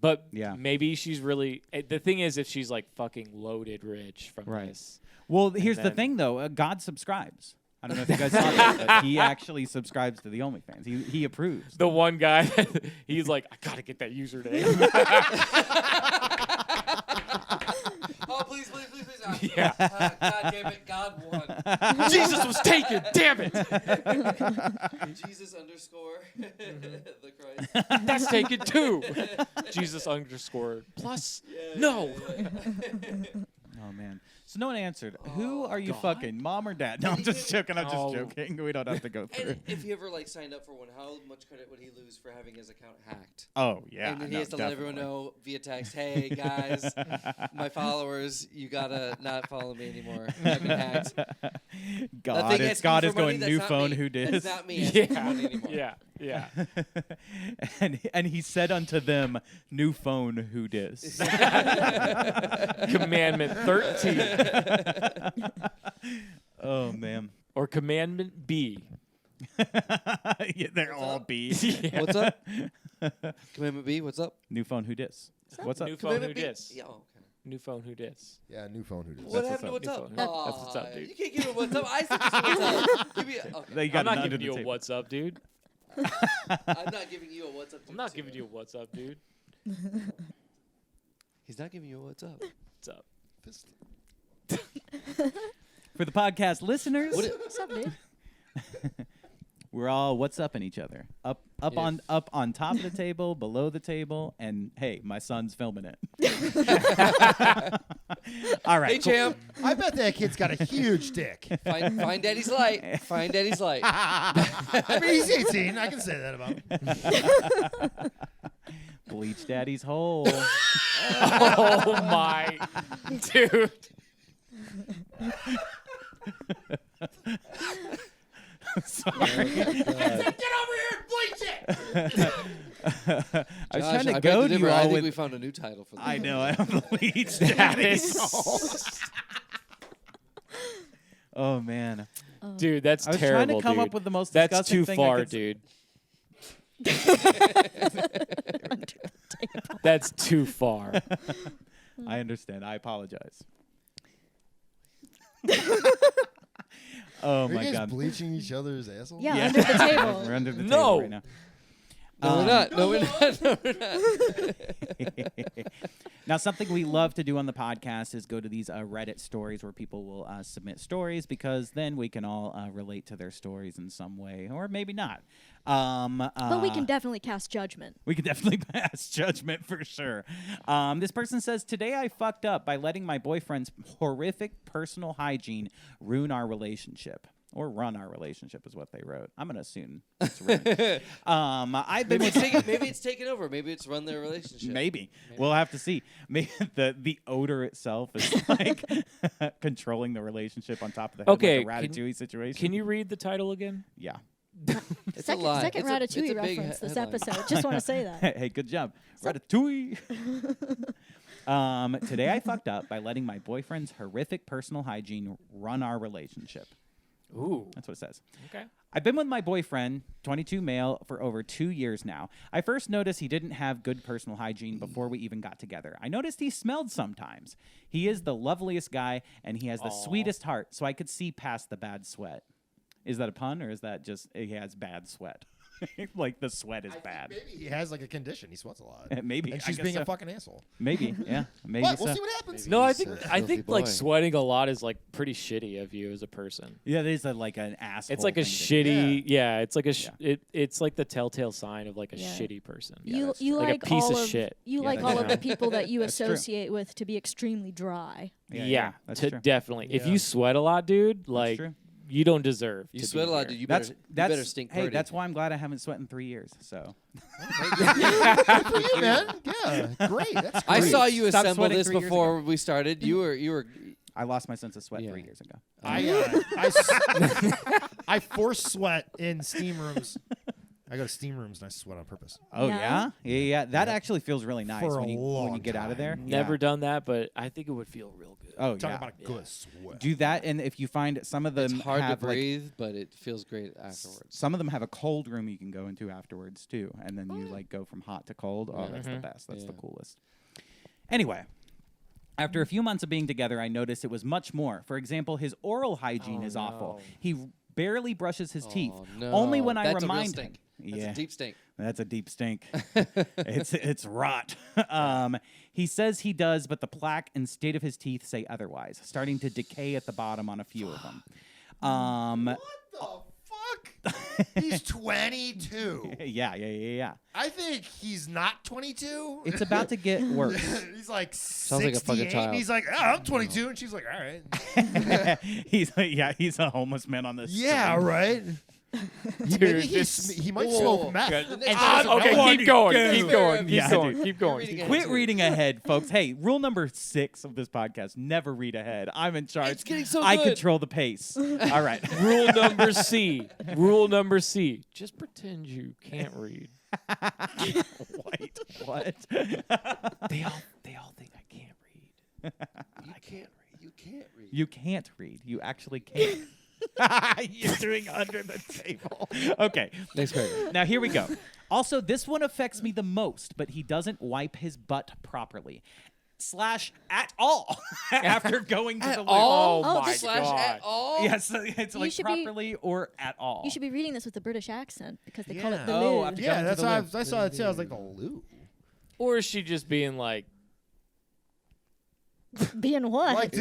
But Yeah. maybe she's really. The thing is, if she's like fucking loaded rich from Right. this, Well, here's the then- thing, though. God subscribes. I don't know if you guys saw that, but he actually subscribes to the OnlyFans. He approves. the one guy, he's like, I gotta get that username. Oh, please. Yeah. God damn it. God won. Jesus was taken. Damn it. Jesus underscore the Christ. That's taken too. Jesus underscore plus. No. Oh man. So no one answered. Who are you God. fucking, mom or dad? No, I'm just joking. I'm just Oh. joking. We don't have to go through. And if he ever like signed up for one, how much credit would he lose for having his account hacked? Oh yeah. And then he no, has to let everyone definitely. know via text, hey guys, my followers, you gotta not follow me anymore. I've been hacked. God That thing is asking God for is money, going that's new not phone. me. Who That's dis? not me asking for money anymore. Yeah. and he said unto them, new phone. Who dis? Commandment 13 Oh man. or Commandment B. Yeah, they're all B. Yeah. What's up? Commandment B, what's up? New phone. Who dis? What's up? New phone who Commandment B? dis. Yeah, okay. New phone who dis. Yeah, new phone. Who does? What what's happened to what's up. up? New phone. That's what's up, dude. You can't give him what's up. I said this what's up. Give me okay. They got I'm not it under giving the you a table. what's up, dude. I'm not giving you a what's up. I'm not giving you a what's up, dude. He's not giving you a what's up. What's up? For the podcast listeners, What What's up, dude? We're all what's up in each other. Up on top of the table, below the table, and hey, my son's filming it. All right. Hey, champ. I bet that kid's got a huge dick. Find Daddy's light. Find Daddy's light. I mean, he's 18. I can say that about him. Bleach Daddy's hole. Oh my, dude. Sorry. Get over here and bleach it. I was Josh, trying to I go beg to to you differ. I all think with. we found a new title for that. I know. I'm Bleach Daddy's hole. Oh man. Dude, that's I was terrible, trying to come dude. up with the most That's disgusting too thing I far, could dude. That's too far. I understand. I apologize. Oh Are you my guys god. bleaching each other's assholes? Yeah, under the table. We're under the No. table right now. No, we're not. No, we're not. No, we're not. Now, something we love to do on the podcast is go to these Reddit stories where people will submit stories because then we can all relate to their stories in some way, or maybe not. But we can definitely cast judgment. We can definitely pass judgment for sure. This person says, today I fucked up by letting my boyfriend's horrific personal hygiene ruin our relationship. Or run our relationship is what they wrote. I'm going to assume it's ruined. I've been Maybe with it's taken over. Maybe it's run their relationship. Maybe. We'll have to see. Maybe the odor itself is like controlling the relationship on top of the head Okay, like a Ratatouille situation. Can you read the title again? Yeah. It's a lie. Second It's a Ratatouille big reference this headline. episode. Just want to say that. Hey, good job. Ratatouille. Today I fucked up by letting my boyfriend's horrific personal hygiene run our relationship. Ooh. That's what it says. Okay. I've been with my boyfriend, 22 male, for over 2 years now. I first noticed he didn't have good personal hygiene before we even got together. I noticed he smelled sometimes. He is the loveliest guy, and he has the sweetest heart, so I could see past the bad sweat. Is that a pun, or is that just he has bad sweat? Like the sweat is bad. Maybe he has like a condition. He sweats a lot. Maybe. And I she's guess being so. a fucking asshole. Maybe, yeah. Maybe But so. we'll see what happens. No, I He's think a I filthy think like boy. sweating a lot is like pretty shitty of you as a person. Yeah, it is like an asshole. It's like a thing to do. shitty, yeah. It's like a it's like the telltale sign of like a Yeah. shitty person. You Like a like piece all of of shit. You Yeah, like that's all of true. the people that you That's true. associate with to be extremely dry. Yeah, that's to true. definitely. If Yeah. you sweat a lot, dude, like true. you don't deserve. You to sweat be a lot, here. dude. You That's better stink hey, pretty. that's why I'm glad I haven't sweat in 3 years. So Good for you, man. Yeah, great. That's great. I saw you Stop assemble sweating this 3 years before we started. You were. I lost my sense of sweat Yeah. 3 years ago. I force sweat in steam rooms. I go to steam rooms and I sweat on purpose. Oh No? yeah. That actually feels really nice For a when you long get out of there. time. Never Yeah. done that, but I think it would feel real good. Oh Talking yeah. about a good sweat. Do that, and if you find some of them It's hard to have like breathe, but it feels great afterwards. some of them have a cold room you can go into afterwards too, and then you like go from hot to cold. Oh, that's the best. That's the Yeah. coolest. Anyway. After a few months of being together, I noticed it was much more. For example, his oral hygiene is awful. He barely brushes his teeth. Oh, no. Only when I That's a real remind him. stink. That's Yeah. a deep stink. That's a deep stink. it's rot. He says he does, but the plaque and state of his teeth say otherwise, starting to decay at the bottom on a few of them. What the fuck? He's 22. Yeah. I think he's not 22. It's about to get worse. He's like Sounds like a 68, fucking child. and he's like, oh, I'm 22, and she's like, all right. He's a homeless man on this. Yeah, street. right. Maybe he might smoke meth. Okay, keep going. Keep going. Yeah, Keep going. dude. Keep going. Quit reading ahead, folks. Hey, rule number 6 of this podcast: never read ahead. I'm in charge. It's getting so I good. control the pace. All right. Rule number C. Rule number C. Just pretend you can't read. Wait, what? They all think I can't read. You can't read. You can't read. You actually can't. You're doing under the table. Okay. Next paragraph. Now here we go. Also, this one affects me the most, but he doesn't wipe his butt properly. / at all after going to the loo. Oh, Oh, my this- God. At all? Yes, it's like should be- properly or at all. You should be reading this with a British accent because they call it Yeah. the Oh, loo. after Yeah, going to that's the how loo. I saw it too. I was like, the loo. Or is she just being like, Being what? Like,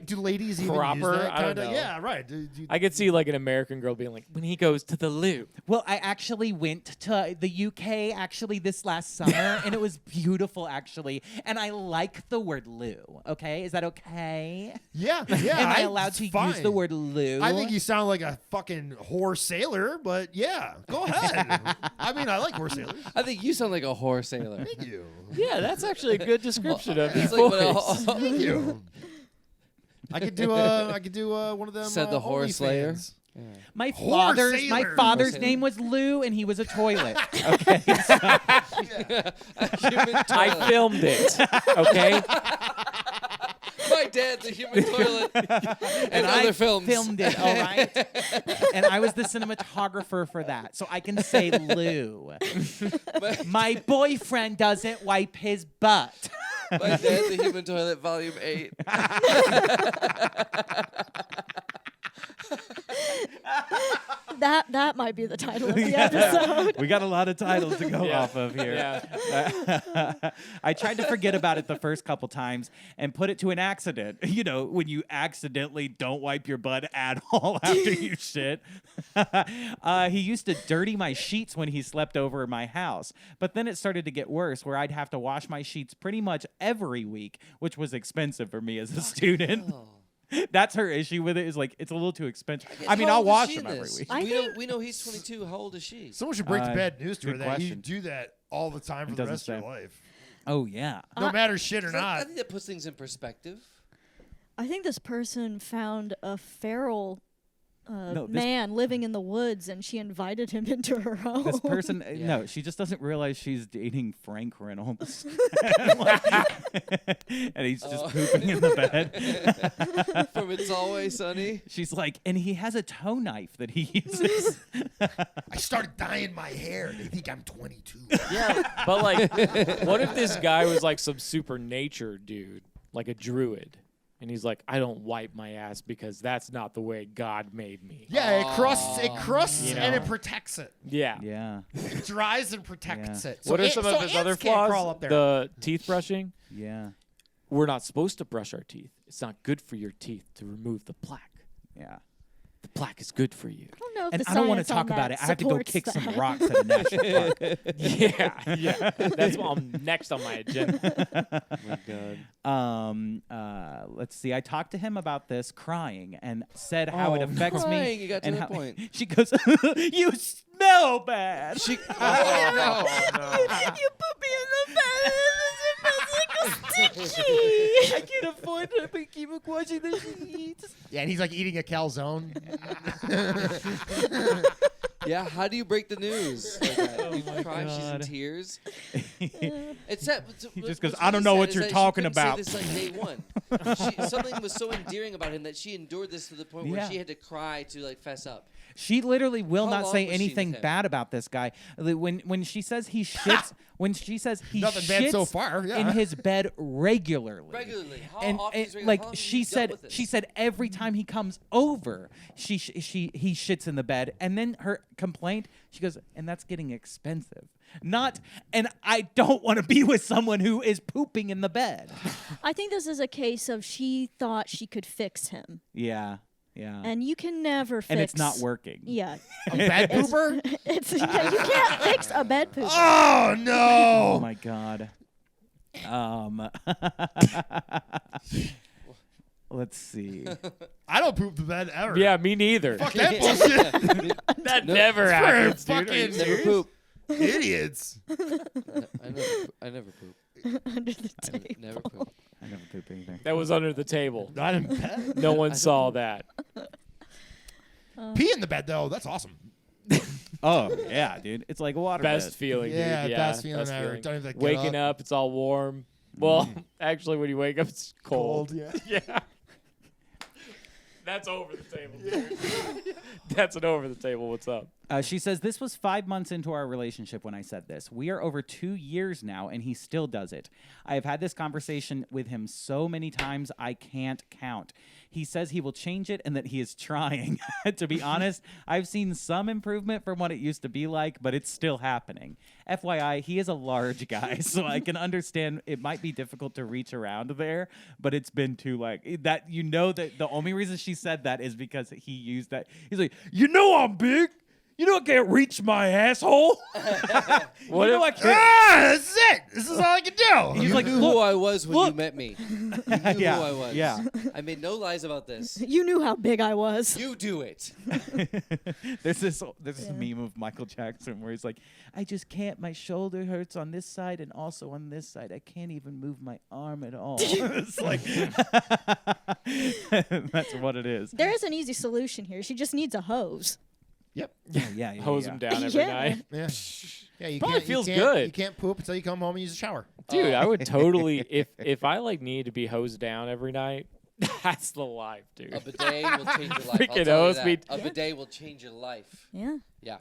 do ladies even proper? use that I don't kind of? know. Yeah, right. I could see like an American girl being like, when he goes to the loo. Well, I actually went to the UK actually this last summer, and it was beautiful actually. And I like the word loo. Okay, is that okay? Yeah. Am I allowed to use the word loo? I think you sound like a fucking whore sailor, but yeah, go ahead. I mean, I like whore sailors. I think you sound like a whore sailor. Thank you. Yeah, that's actually a good description of his It's like what voice. Thank you. I could do one of them. Said the whore slayer. OnlyFans. My Whore father's sailor. Whore name was Lou, and he was a toilet. I filmed it. Okay. My dad's a human toilet. and I other films. filmed it, all right? And I was the cinematographer for that, so I can say Lou. My boyfriend doesn't wipe his butt. My dad's a human toilet, volume 8. That might be the title of the episode. We got a lot of titles to go Yeah. off of here. Yeah. I tried to forget about it the first couple times and put it to an accident. You know, when you accidentally don't wipe your butt at all after you shit. He used to dirty my sheets when he slept over at my house. But then it started to get worse where I'd have to wash my sheets pretty much every week, which was expensive for me as a student. That's her issue with it, is like, it's a little too expensive. I mean, How I'll old is wash she them in every this? week. We know he's 22. How old is she? Someone should break the bad news to her good that you question. do that all the time for the doesn't rest of your say. life. Oh, yeah. No matter shit or I not. think that puts things in perspective. I think this person found a feral No, this- man living in the woods, and she invited him into her home. This person, no, she just doesn't realize she's dating Frank Reynolds. And he's just pooping in the bed. From It's Always Sunny. She's like, and he has a toe knife that he uses. I started dyeing my hair. They think I'm 22. Yeah. But like, what if this guy was like some super nature dude, like a druid? And he's like, I don't wipe my ass because that's not the way God made me. Yeah, it crusts You know. and it protects it. Yeah. Yeah, It dries and protects it. What are ant- some of his ants other can't crawl flaws? up there. The teeth brushing. yeah, We're not supposed to brush our teeth. It's not good for your teeth to remove the plaque. yeah. The plaque is good for you. I don't know if And the I don't want to science on talk about that it. I have to go supports kick some that. rocks at a national park. Yeah. That's what I'm next on my agenda. Oh, my God. Let's see. I talked to him about this crying and said how it Oh, affects Crying, me. you got to and the how- point. She goes, "You smell bad. She, You put me in the bed. It smells like a stinky. I can't afford to keep washing the sheets." Yeah, and he's like eating a calzone. yeah, how do you break the news? Like that? You cry, she's in God. tears. It's that, He just what's goes, "I don't know really what sad you're is that talking she couldn't about." Say this like day one. Something was so endearing about him that she endured this to the point where Yeah. she had to cry to like fess up. She literally will How not long say was she anything with him? bad about this guy. When she says he shits, when she says he Nothing bad shits so far, yeah. in his bed regularly. Regularly. How And, often and is regular? like How long have she you dealt said, with this? she said every time he comes over, he shits in the bed. And then her complaint, she goes, and that's getting expensive. Not, and I don't want to be with someone who is pooping in the bed. I think this is a case of she thought she could fix him, Yeah, yeah. and you can never fix. And it's not working. Yeah, A bad pooper? it's yeah, you can't fix a bed pooper. Oh, no. Oh my God. Let's see. I don't poop the bed ever. Yeah, me neither. Fuck that bullshit. That never For happens, dude. Are you fucking Never serious? poop. idiots. I never poop. Under the table. Never poop. I never poop either. That was under the table. Not in bed. No one saw that. Pee in the bed, though. That's awesome. Oh yeah, dude. It's like a water Best bed. feeling, Yeah, dude. Yeah, best feeling ever. Don't even get Waking up. up, it's all warm. Well, actually, when you wake up, it's cold. Yeah. Yeah. That's over the table, dude. That's an over the table. What's up? She says, this was 5 months into our relationship when I said this. We are over 2 years now, and he still does it. I have had this conversation with him so many times I can't count. He says he will change it and that he is trying. To be honest, I've seen some improvement from what it used to be like, but it's still happening. FYI, he is a large guy, so I can understand it might be difficult to reach around there, but it's been too that that the only reason she said that is because he used that. He's like, I'm big. I can't reach my asshole. What if- I can't. That's it. This is all I can do. He's You like, knew look, who I was when you look. met me. You knew Yeah, who I was. yeah. I made no lies about this. You knew how big I was. You do it. There's this meme of Michael Jackson where he's like, I just can't. My shoulder hurts on this side and also on this side. I can't even move my arm at all. It's like that's what it is. There is an easy solution here. She just needs a hose. Yep. Yeah. Hose him down every Yeah. night. Yeah. Yeah. You Probably can't, feels you can't, good. You can't poop until you come home and use a shower. Dude, I would totally if I needed to be hosed down every night. That's the life, dude. A bidet will change your life. I'll Freaking tell you hose that. me. A bidet will change your life. Yeah. Yeah.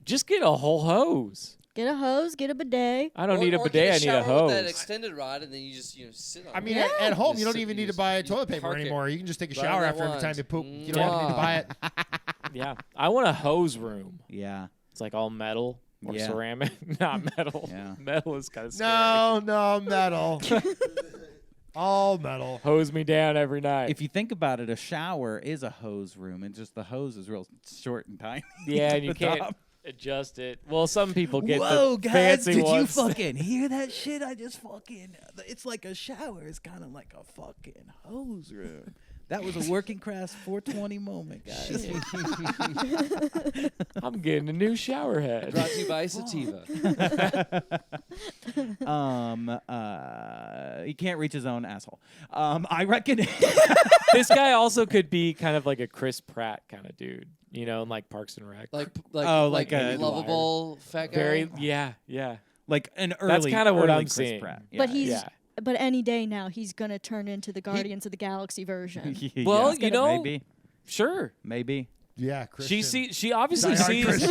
Just get a whole hose. Get a hose, get a bidet. I don't Or- need a or bidet. I get need a shower with that hose. extended rod, and then you just sit on I it. mean, Yeah. at home, Just you don't sit- even you need to just- buy you toilet just paper park it. anymore. You can just take a Right shower on after that every time wand. you poop. You don't even need to buy it. Yeah, I want a hose room. Yeah. It's like all metal or Yeah. ceramic, not metal. Yeah. Metal is kind of scary. No, metal. All metal. Hose me down every night. If you think about it, a shower is a hose room, and just the hose is real short and tiny. yeah, and you The can't top. adjust it. Well, some people get Whoa, the guys, fancy did you ones. fucking hear that shit? I just fucking. It's like a shower. It's kind of like a fucking hose room. That was a working Crass 420 moment, guys. I'm getting a new shower head. Brought to you by Sativa. He can't reach his own asshole. I reckon. This guy also could be kind of like a Chris Pratt kind of dude, in like Parks and Rec. Like like a lovable fat guy. Very, yeah. like an early. That's kinda what early I'm Chris seeing. Pratt. But Yeah. he's Yeah. but any day now he's gonna turn into the Guardians of the Galaxy version. Yeah. Well, maybe. Sure. Yeah, Christian. She obviously Die-hard sees. Christian.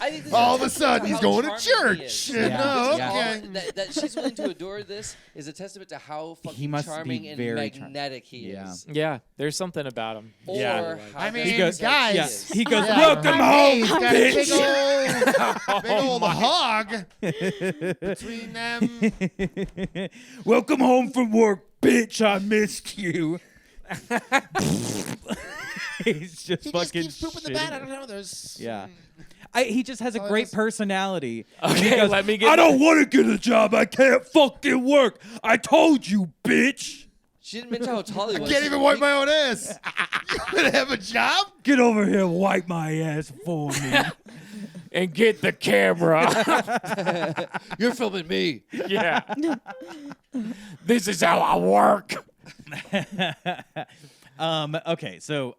I think this All is of a sudden, he's how going to charming he church. is. Yeah. No, Yeah. okay. That she's willing to adore this is a testament to how fucking must be charming and very magnetic he Yeah. is. Yeah, there's something about him. Or Yeah. how I mean, he guys, is. He goes, Yeah. welcome Hey, he's home, got a big bitch. old, big old hog between them. Welcome home from work, bitch. I missed you. He's just He fucking just keeps pooping the bed. I shitting. don't know. There's Yeah. He just has a Oh, great that's- personality. And Okay, he goes, let me get. I don't want to get a job. I can't fucking work. I told you, bitch. She didn't mention how tall he was. Can't even wipe my own ass. You gonna have a job? Get over here and wipe my ass for me. And get the camera. You're filming me. Yeah. This is how I work. Okay, so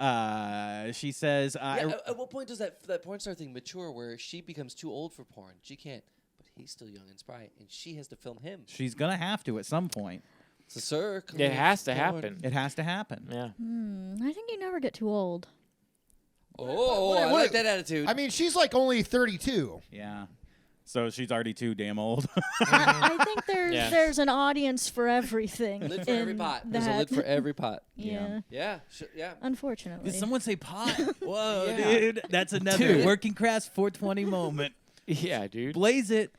she says, Yeah, at what point does that porn star thing mature where she becomes too old for porn? She can't, but he's still young and spry, and she has to film him. she's going to have to at some point. It's a circle. It has to of happen. It has to happen. Yeah. I think you never get too old. Oh, I like that attitude. I mean, she's like only 32. Yeah. So she's already too damn old. I think Yeah. there's an audience for everything. lid for every in pot. There's a that. lid for every pot. Yeah. Yeah, yeah. Unfortunately. Did someone say pot? Whoa, Yeah. dude. That's another Dude. working Crass 420 moment. Yeah, dude. Blaze it.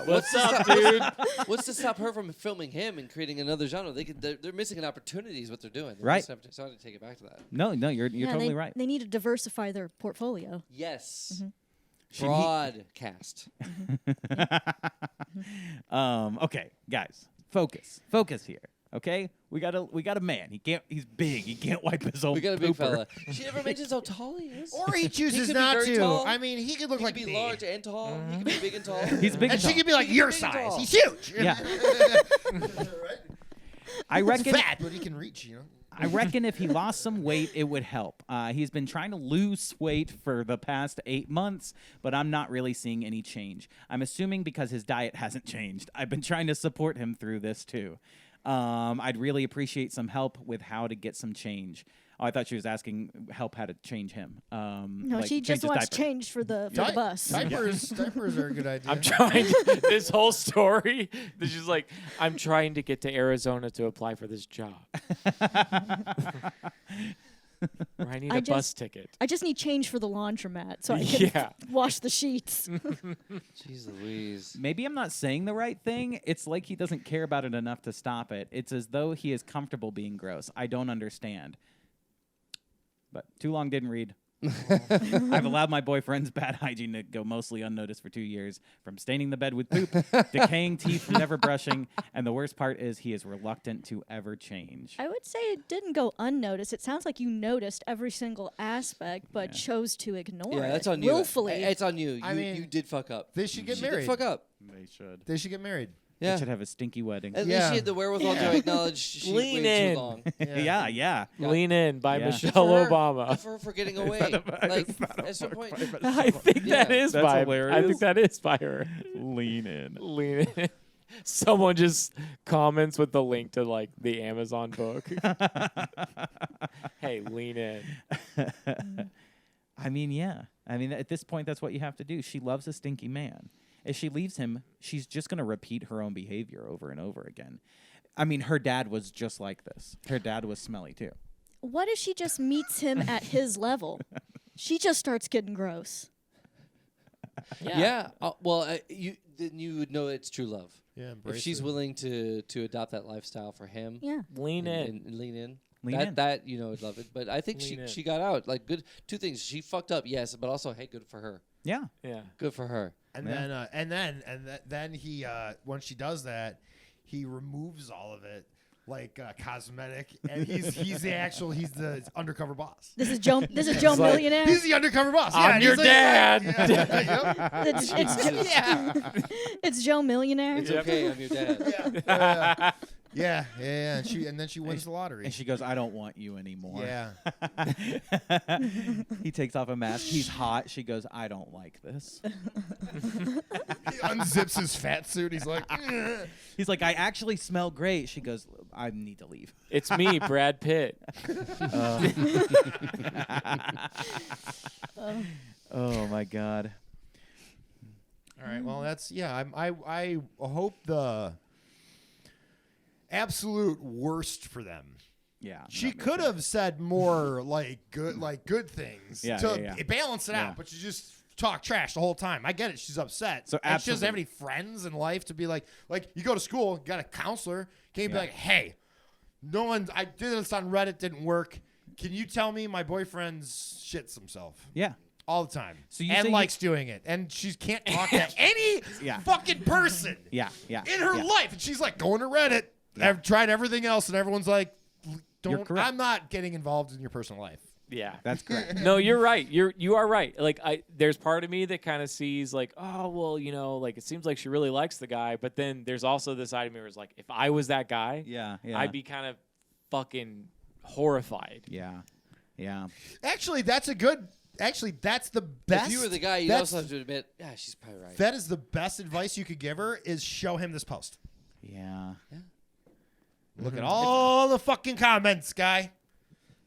What's up, dude? What's to stop her from filming him and creating another genre? They're missing an opportunity is what they're doing. They Right. missed an opportunity. Sorry to take it back to that. No, you're Yeah, totally they, right. They need to diversify their portfolio. Yes. Should he- Broadcast. Okay, guys, focus here. Okay, we got a man. He's big. He can't wipe his own. We got a big pooper. fella. She never mentions how tall he is. Or he chooses could be not very to. tall. I mean, he could look He like could be me. large and tall. He could be big and tall. He's big. And and she could be He like could be your big and size. tall. He's huge. Yeah. I reckon. Fat, but he can reach, you know. I reckon if he lost some weight, it would help. He's been trying to lose weight for the past 8 months, but I'm not really seeing any change. I'm assuming because his diet hasn't changed. I've been trying to support him through this too. I'd really appreciate some help with how to get some change. Oh, I thought she was asking help how to change him. No, like, she change just his wants diaper. change for the bus. Diapers are a good idea. I'm trying this whole story. This is like I'm trying to get to Arizona to apply for this job. Or I need a bus ticket. I just need change for the laundromat so I can Yeah. wash the sheets. Jeez Louise. Maybe I'm not saying the right thing. It's like he doesn't care about it enough to stop it. It's as though he is comfortable being gross. I don't understand. But too long didn't read. I've allowed my boyfriend's bad hygiene to go mostly unnoticed for 2 years, from staining the bed with poop, decaying teeth, never brushing, and the worst part is he is reluctant to ever change. I would say it didn't go unnoticed. It sounds like you noticed every single aspect, but chose to ignore it. Yeah, that's on you. Willfully. It's on you. I mean, you did fuck up. They should get She did married. fuck up. They should. They should get married. Yeah. They should have a stinky wedding. At least Yeah. she had the wherewithal to acknowledge she Lean waited in. too long. Yeah, yeah. Lean In by Yeah. Michelle For her- Obama. For her for getting away. Like, at some point. I think that is That's by I hilarious. think that is by her. Lean in. Lean In. Someone just comments with the link to like the Amazon book. Hey, lean in. I mean, yeah. I mean, at this point, that's what you have to do. She loves a stinky man. If she leaves him, she's just going to repeat her own behavior over and over again. I mean, her dad was just like this. Her dad was smelly, too. What if she just meets him at his level? She just starts getting gross. Yeah. Well, then you would know it's true love. Yeah, If she's willing to adopt that lifestyle for him. Yeah. Lean in. And lean in. Lean in. That you know would love it. But I think Lean in. she got out. Like good two things. She fucked up, yes, but also hey, good for her. Yeah. Yeah. Good for her. And Yeah. then he when she does that, he removes all of it like cosmetic, and he's the undercover boss. This is Joe. This is Joe like- Millionaire. He's the undercover boss. I'm yeah, and your he's like- dad. Yeah, yep. It's Joe Millionaire. It's okay, I'm your dad. Yeah, and then she wins the lottery. And she goes, I don't want you anymore. Yeah. He takes off a mask. He's hot. She goes, I don't like this. He unzips his fat suit. He's like, "Ugh." He's like, I actually smell great. She goes, I need to leave. It's me, Brad Pitt. Oh, my God. All right. Well, that's I hope the absolute worst for them. Yeah. She could have said more like good things Yeah, to yeah. balance it Yeah. out, but she just talked trash the whole time. I get it. She's upset. So and she doesn't have absolutely. any friends in life to be like you go to school, you got a counselor. Can you be Yeah. like, hey, I did this on Reddit, didn't work. Can you tell me my boyfriend shits himself Yeah. all the time So you and say likes doing it, and she can't talk to any Yeah. fucking person Yeah. Yeah. in her yeah. life, and she's like going to Reddit. I've tried everything else, and everyone's like, You're correct. I'm not getting involved in your personal life. Yeah. That's correct. No, you're right. You are right. Like there's part of me that kind of sees like, oh well, you know, like it seems like she really likes the guy, but then there's also this side of me where it's like, if I was that guy, Yeah. Yeah. I'd be kind of fucking horrified. Yeah. Yeah. Actually, that's the best. If you were the guy, you'd that's- also have to admit, yeah, she's probably right. That is the best advice you could give her is show him this post. Yeah. Look at all the fucking comments, guy.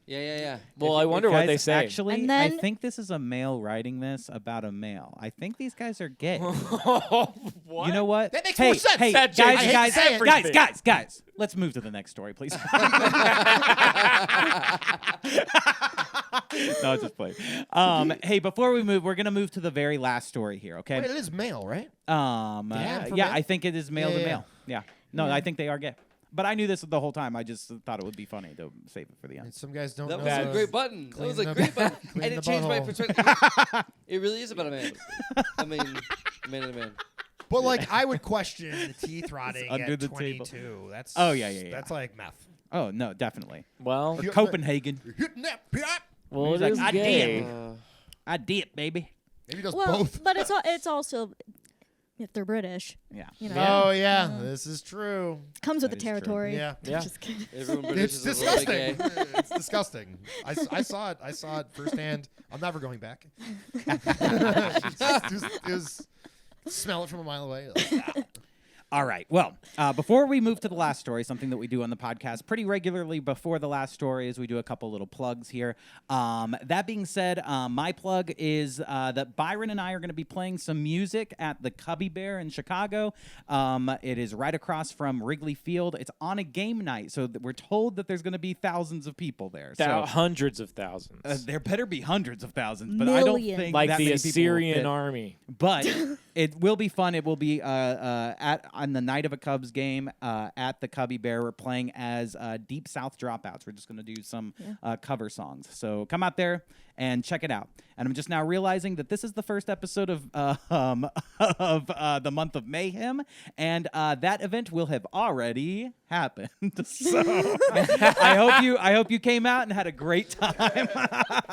Yeah. Well, I wonder what Guys, they say. Actually, And I then- think this is a male writing this about a male. I think these guys are gay. What? You know what? That makes hey, more sense. Hey, That guys, changes guys, everything. guys. Let's move to the next story, please. No, just play. Hey, before we move, we're gonna move to the very last story here. Okay. Wait, it is male, right? Yeah, for male? I think it is male Yeah, to yeah, male. Yeah. No, I think they are gay. But I knew this the whole time. I just thought it would be funny to save it for the end. And some guys don't That know. was a That's- great button. That was a clean great the- button. clean And the it changed my butthole. perspective. It really is about a man. I mean, man and a man. But like, I would question the teeth rotting under at the table. 22. That's Oh, yeah. That's like meth. Oh no, definitely. Well, Yeah. Copenhagen. You're hitting that pipe. well, He's it like, is I gay. did. I did, baby. Maybe he does Well, both. but it's also if they're British, Yeah. you know, Oh yeah, this is true. comes with That the is true. territory. Yeah. Yeah. Just kidding. Everyone British It's is a little bit disgusting. gay. It's disgusting. I saw it. I saw it firsthand. I'm never going back. It was smell it from a mile away. Like, All right. Well, before we move to the last story, something that we do on the podcast pretty regularly before the last story is we do a couple little plugs here. That being said, my plug is that Byron and I are going to be playing some music at the Cubby Bear in Chicago. It is right across from Wrigley Field. It's on a game night, so we're told that there's going to be thousands of people there. So Hundreds of thousands. there better be hundreds of thousands, but I don't Millions. think Like that the many people will Assyrian fit. army. But it will be fun. It will be on the night of a Cubs game at the Cubby Bear. We're playing as Deep South Dropouts. We're just going to do some cover songs. So come out there and check it out. And I'm just now realizing that this is the first episode of the Month of Mayhem, and that event will have already happened. So I hope you came out and had a great time.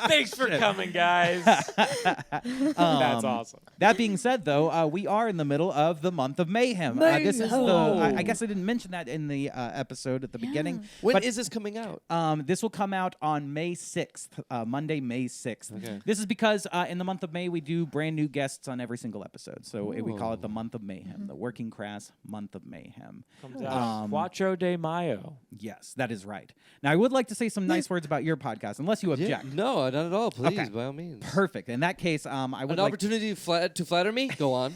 Thanks for coming, guys. That's awesome. That being said, though, we are in the middle of the Month of Mayhem. This is I guess I didn't mention that in the episode at the beginning. When is this coming out? This will come out on May 6th, Monday, May 6th. Okay. This is because in the month of May, we do brand new guests on every single episode. So we call it the Month of Mayhem, the Working Crass Month of Mayhem. Comes out Cuatro de Mayo. Yes, that is right. Now, I would like to say some nice words about your podcast, unless you object. No, not at all. Please, Okay. by all means. Perfect. In that case, I would An like opportunity to flatter me? Go on.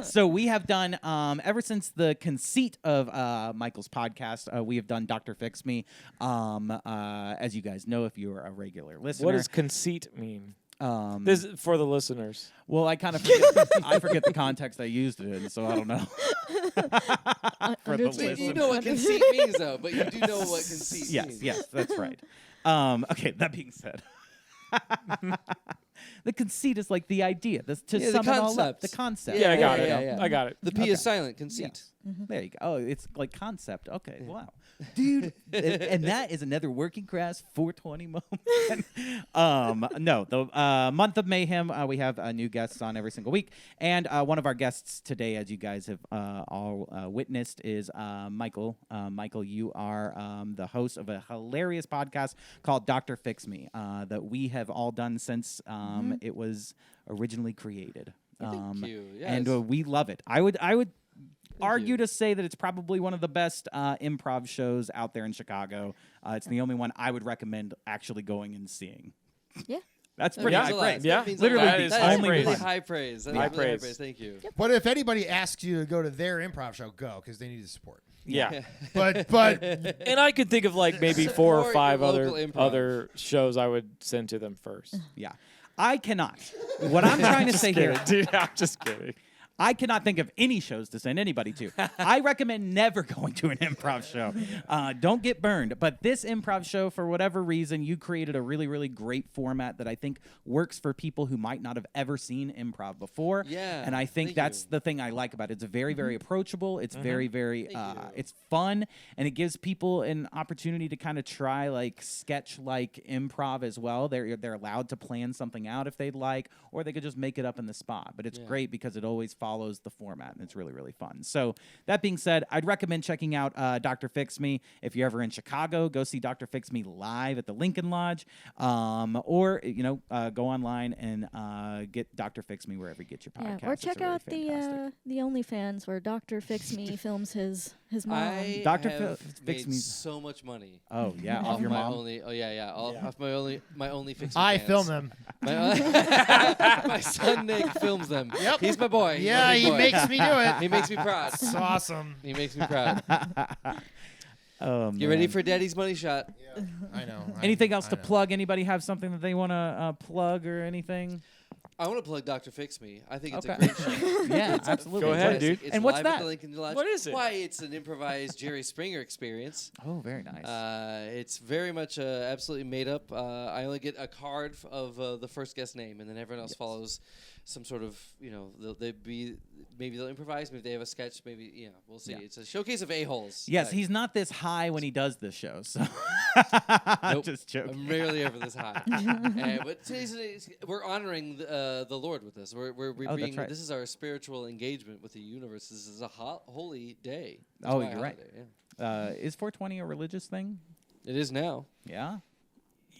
So we have done ever since the conceit of Michael's podcast, we have done Dr. Fix Me. As you guys know, if you're a regular listener, What does conceit mean? This is for the listeners. well, I kind of forget, I forget the context I used it in, so I don't know. For the You listeners. know what conceit means, though, but you do know what conceit means. Yes, that's right. Okay, that being said. The conceit is like the idea. To Yeah, the sum it all up, concept. the concept. Yeah, I got it. yeah. I got it. The P is silent. Conceit. Yes. There you go. Oh, it's like concept. Okay, wow. Dude, and that is another Working Crass 420 moment. No, the Month of Mayhem, we have new guests on every single week. And one of our guests today, as you guys have all witnessed, is Michael. Michael, you are the host of a hilarious podcast called Dr. Fix Me that we have all done since it was originally created. Thank you. Yes. And we love it. I would argue you. to say that it's probably one of the best improv shows out there in Chicago. It's the only one I would recommend actually going and seeing. Yeah. That's That pretty means high a lot. praise. Yeah. That means a Literally lot. that is That high is really praise. high praise. That High is really high praise. praise. Thank you. But if anybody asks you to go to their improv show, go because they need the support. Yeah. But And I could think of like maybe 4 or Support 5 your other local improv. other shows I would send to them first. Yeah. I cannot. What I'm trying to say here, Dude, I'm just kidding. I cannot think of any shows to send anybody to. I recommend never going to an improv show. Don't get burned. But this improv show, for whatever reason, you created a really, really great format that I think works for people who might not have ever seen improv before. Yeah, And I think thank that's you. the thing I like about it. It's very, very approachable. It's very, very, Thank you. it's fun. And it gives people an opportunity to kind of try like sketch-like improv as well. They're allowed to plan something out if they'd like, or they could just make it up in the spot. But it's great because it always follows the format, and it's really, really fun. So that being said, I'd recommend checking out Dr. Fix Me. If you're ever in Chicago, go see Dr. Fix Me live at the Lincoln Lodge, or go online and get Dr. Fix Me wherever you get your Yeah, podcast. or It's check really out the OnlyFans where Dr. Fix Me films his mom. I Dr. have Fix made Me- so much money. Oh yeah, Off off your my mom. only. Oh yeah. Off my only fix. I fans. film them. My son Nick films them. Yep. He's my boy. He's Yeah, my big he boy. makes me do it. He makes me proud. It's awesome. He makes me proud. Oh, Get ready man. for Daddy's money shot. I know. Anything else I to know. plug? Anybody have something that they want to plug or anything? I want to plug Dr. Fix Me. I think it's Okay. a great show. Yeah, absolutely. Go ahead, Fantastic. dude. It's And what's live at that? the Lincoln Lodge. What is it? Why, it's an improvised Jerry Springer experience. Oh, very nice. It's very much absolutely made up. I only get a card of the first guest name, and then everyone else follows some sort of, maybe they'll improvise, maybe they have a sketch, maybe, we'll see. Yeah. It's a showcase of a-holes. Yes, he's not this high when he does this show. So Nope. just joking. I'm rarely ever this high. But we're honoring the Lord with this. We're that's being, right. this is our spiritual engagement with the universe. This is a holy day. Oh, why a you're right. holiday, yeah. Is 420 a religious thing? It is now. Yeah.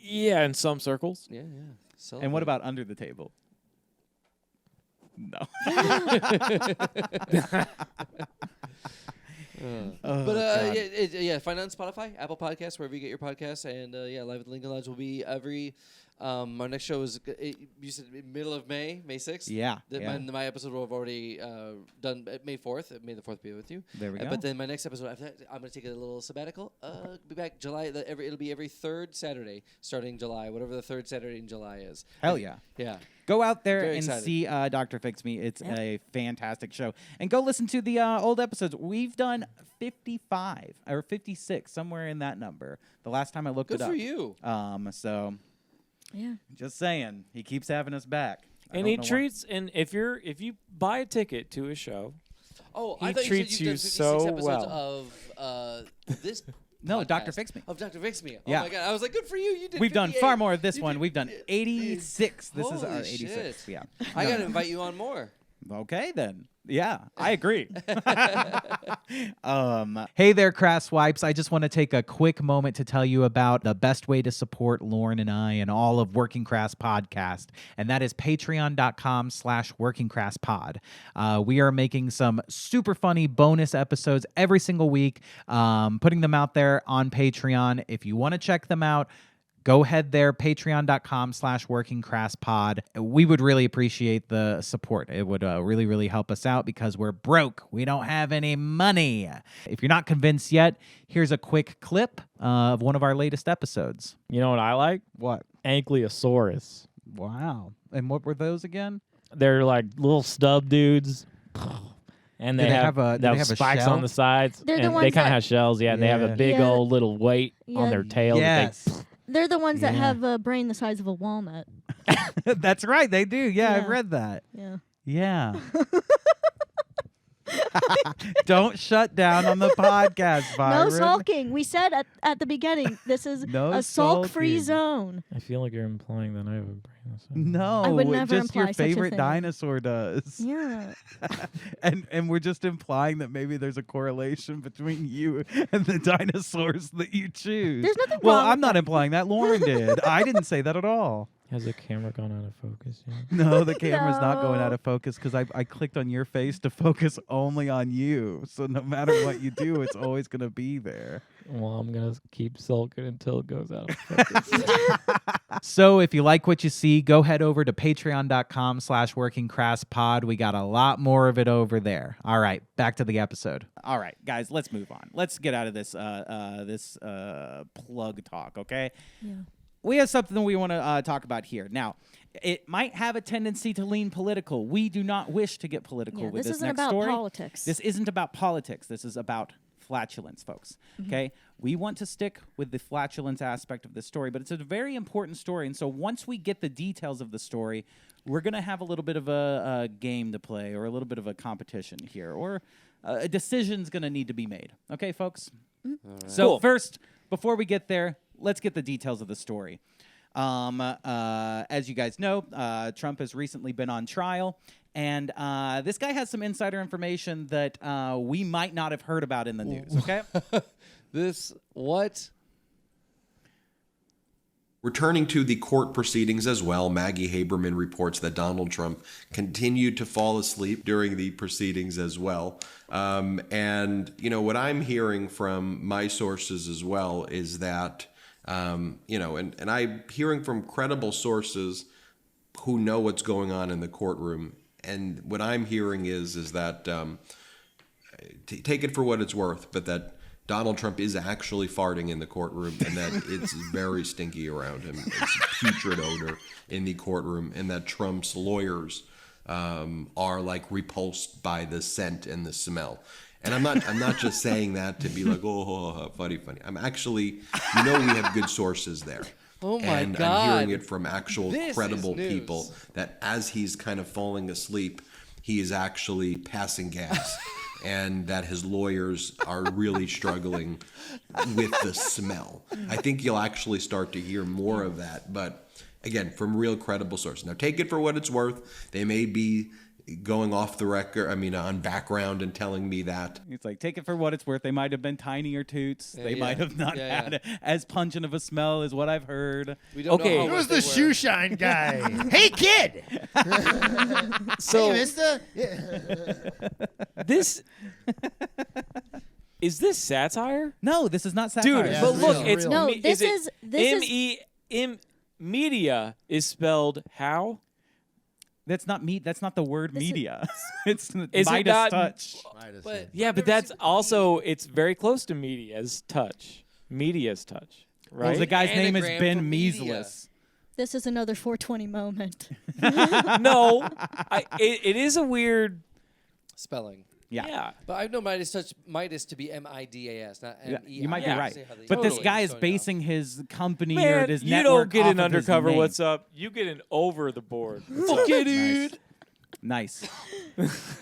Yeah, in some circles. Yeah. And what about under the table? No. Yeah, find it on Spotify, Apple Podcasts, wherever you get your podcasts, and Live at the Lincoln Lodge will be every. Our next show is you said middle of May 6th. Yeah. My episode will have already done May 4th. May the 4th be with you. There we go. But then my next episode after that, I'm going to take a little sabbatical. Be back July. It'll be every third Saturday starting July, whatever the third Saturday in July is. Hell yeah. Yeah. Go out there Very and excited. see Dr. Fix Me. It's a fantastic show. And go listen to the old episodes. We've done 55 or 56, somewhere in that number. The last time I looked Good it up. for you. So Yeah. just saying, he keeps having us back. And he treats, and if you buy a ticket to a show, Oh, He I thought treats you you said you've so done 56 well. episodes of this. No, podcast. Dr. Fix Me. Of Dr. Fix Me. Yeah. Oh my god, I was like, good for you. You did. We've done 58. far more of this You one. did- We've done 86. This is Holy our 86. shit. Yeah. I gotta invite you on more. Okay, then. Yeah, I agree. Hey there, Crass Wipes. I just want to take a quick moment to tell you about the best way to support Lauren and I and all of Working Crass Podcast, and that is patreon.com/workingcrasspod. We are making some super funny bonus episodes every single week, putting them out there on Patreon. If you want to check them out, go ahead there, patreon.com/workingcrasspod. We would really appreciate the support. It would really, really help us out because we're broke. We don't have any money. If you're not convinced yet, here's a quick clip of one of our latest episodes. you know what I like? What? Ankylosaurus. Wow. And what were those again? They're like little stub dudes. And Do they they have, have a- do they have a spikes shell? on the sides. They're the and they ones kind of that- have shells, yeah. And they have a Yeah. big Yeah. old little weight on Yeah. their tail. Yes. They're the ones that Yeah. have a brain the size of a walnut. That's right. They do. Yeah, I've Yeah. read that. Yeah. Yeah. Don't shut down on the podcast, Byron. No sulking. We said at the beginning, this is No a sulk-free sulking. zone. I feel like you're implying that I have a brain. No, I would never just your imply such a favorite thing. dinosaur does. Yeah. and we're just implying that maybe there's a correlation between you and the dinosaurs that you choose. There's nothing Well, wrong I'm with not implying that. Lauren did. I didn't say that at all. Has the camera gone out of focus yet? No, the camera's not going out No. of focus because I clicked on your face to focus only on you. So no matter what you do, it's always going to be there. Well, I'm going to keep sulking until it goes out of focus. So if you like what you see, go head over to patreon.com/workingcrasspod. We got a lot more of it over there. All right, back to the episode. All right, guys, let's move on. Let's get out of this plug talk, okay? Yeah. We have something that we want to talk about here. Now, it might have a tendency to lean political. We do not wish to get political Yeah, with this this isn't next about story. politics. This isn't about politics. This is about flatulence, folks. Okay? We want to stick with the flatulence aspect of this story, but it's a very important story. And so once we get the details of the story, we're going to have a little bit of a game to play or a little bit of a competition here, or a decision's going to need to be made. Okay, folks? So Cool. first, before we get there, let's get the details of the story. As you guys know, Trump has recently been on trial, and this guy has some insider information that we might not have heard about in the news, okay? What? Returning to the court proceedings as well, Maggie Haberman reports that Donald Trump continued to fall asleep during the proceedings as well. And, you know, what I'm hearing from my sources as well is that, you know, and I'm hearing from credible sources who know what's going on in the courtroom. And what I'm hearing is that, take it for what it's worth, but that Donald Trump is actually farting in the courtroom and that it's very stinky around him. It's a putrid odor in the courtroom, and that Trump's lawyers are like repulsed by the scent and the smell. And I'm not just saying that to be like, oh, funny. I'm actually, you know, we have good sources there. Oh my and God. I'm hearing it from actual This is credible news. people that as he's kind of falling asleep, he is actually passing gas. And that his lawyers are really struggling with the smell. I think you'll actually start to hear more of that. But again, from real credible sources. Now, take it for what it's worth. They may be going off the record, on background and telling me that. It's like, take it for what it's worth. They might have been tinier toots. They might have not had as pungent of a smell as what I've heard. We don't know how Who's wet they the were. shoe shine guy? Hey, kid! So Hey, mister. this is this satire? No, this is not satire. Dude, Yeah, but it's look, real. it's No, me- this it is- this is- media is spelled how? That's not me. That's not the word This is- media. It's Is it Midas not- touch. But Yeah, but that's also it's very close to media's touch. Media's touch, Well, right? the guy's name is Anagram Ben for media. Measless. This is another 420 moment. No, it is a weird. spelling. Yeah. But I know Midas to be Midas, not Yeah, M-E-I. you might be Yeah. right. Say how they- But this Totally. guy is Just going off. basing his company or Man, his you network don't get off an of his undercover. name. What's up? You get an over the board. Okay, dude. Nice.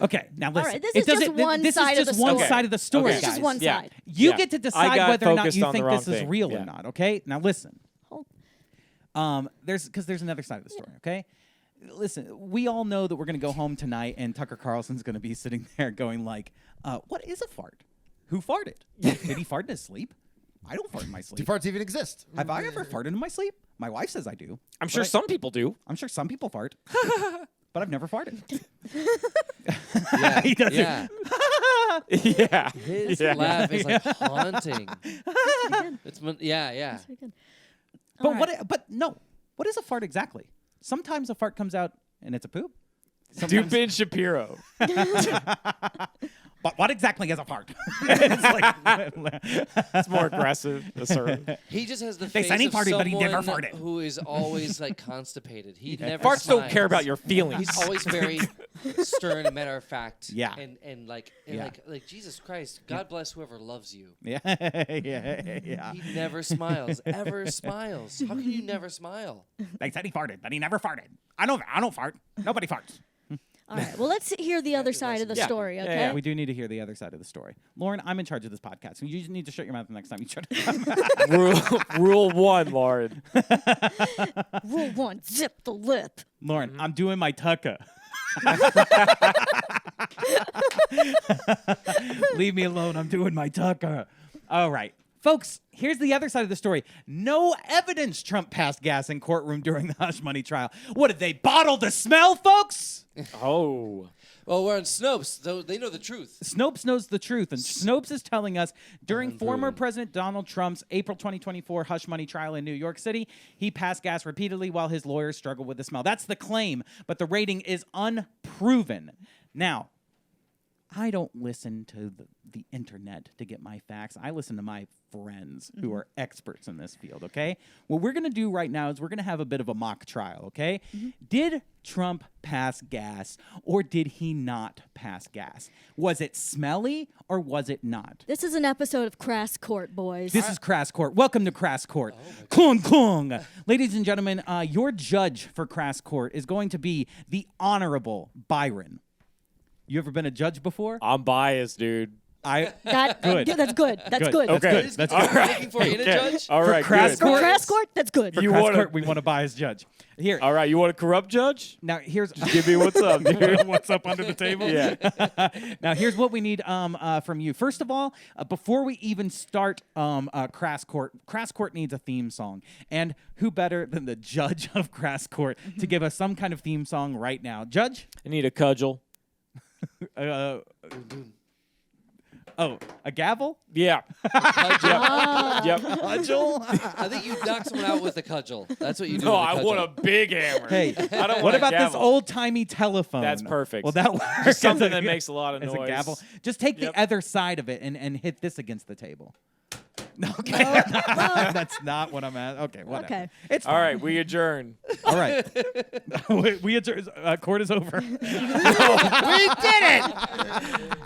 Okay, now listen. right, this It is just doesn't- one this side is of just the one story. side of the story, Okay. It's just guys. one Yeah. side. You Yeah. get to I decide got whether or not focused you on the think wrong this is thing. real Yeah. or not. Okay, now listen. Hold- There's another side of the story. Okay, listen. We all know that we're gonna go home tonight, and Tucker Carlson's gonna be sitting there going like, "What is a fart? Who farted? Did he fart in his sleep? I don't fart in my Do sleep. farts even exist? Have I ever farted in my sleep? My wife says I do. I'm sure some people do. I'm sure some people fart, but I've never farted. Yeah. He does it. yeah. Yeah. His Yeah. laugh is like haunting. Yeah. Very good. But But no. What is a fart exactly? Sometimes a fart comes out and it's a poop. Sometimes- Dupin Shapiro. But what exactly is a fart? It's like, It's more aggressive. Assertive. He just has the They face said he of farted, but he never someone farted. who is always like constipated. He never Farts don't smiles. care about your feelings. He's always very stern and matter of fact. Yeah. And Yeah. like Jesus Christ, God bless whoever loves you. yeah. He never smiles. Ever smiles. How can you never smile? They said he farted, but he never farted. I don't fart. Nobody farts. All right. Well, let's hear the other side of the Yeah. story, Yeah, okay? yeah. We do need to hear the other side of the story. Lauren, I'm in charge of this podcast. You just need to shut your mouth the next time you try to. Rule 1, Lauren. Rule 1, zip the lip. Lauren, I'm doing my tucka. Leave me alone. I'm doing my tucka. All right. Folks, here's the other side of the story. No evidence Trump passed gas in courtroom during the hush money trial. What, did they bottle the smell, folks? Oh. Well, we're on Snopes, so they know the truth. Snopes knows the truth, and Snopes is telling us during former President Donald Trump's April 2024 hush money trial in New York City, he passed gas repeatedly while his lawyers struggled with the smell. That's the claim, but the rating is unproven. Now, I don't listen to the internet to get my facts. I listen to my friends who are experts in this field, okay? What we're going to do right now is we're going to have a bit of a mock trial, okay? Did Trump pass gas or did he not pass gas? Was it smelly or was it not? This is an episode of Crass Court, boys. This is Crass Court. Welcome to Crass Court. Kung Kung. Ladies and gentlemen, your judge for Crass Court is going to be the Honorable Byron. You ever been a judge before? I'm biased, dude. Good. Yeah, that's good. That's Good. good. Okay. That's All good. right. Looking for you in a judge? All right, Crass good. For Court. Crass Court, that's good. For You Crass wanna- Court, we want to bias judge. Here. All right, you want a corrupt judge? Now here's Give me what's up, dude. what's up under the table. Yeah. Now here's what we need from you. First of all, before we even start Crass Court needs a theme song, and who better than the judge of Crass Court to give us some kind of theme song right now? Judge. I need a cudgel. A gavel? Yeah. Yep. Cudgel? I think you knock someone out with a cudgel. That's what you do. No, with a I cudgel. want a big hammer. Hey, I don't what want about a this gavel. old-timey telephone? That's perfect. Well, that works. Just something as a- that makes a lot of as noise. a gavel. Just take Yep. the other side of it and hit this against the table. Okay. That's not what I'm at. Okay, whatever. Okay. It's All fine. right, we adjourn. All right. we adjourn. Court is over. We did it!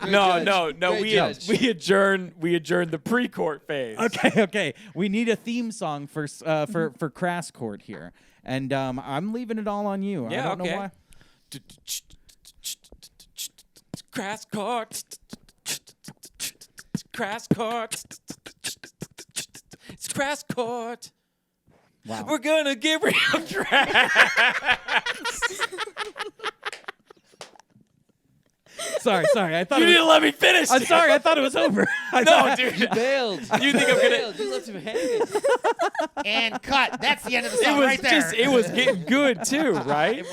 No. Great We judge. adjourn the pre-court phase. Okay. We need a theme song for Crass Court here, and I'm leaving it all on you. Yeah, I don't okay. know why. Crass Court. Crass Court. It's Crass Court. Wow. We're gonna get real crass. Sorry. I thought You it need was, to let me finish. I'm sorry. I thought it was over. No, dude. You bailed. You think I'm gonna? You left him hanging. And cut. That's the end of the It song was right there. just. It was getting good too, right?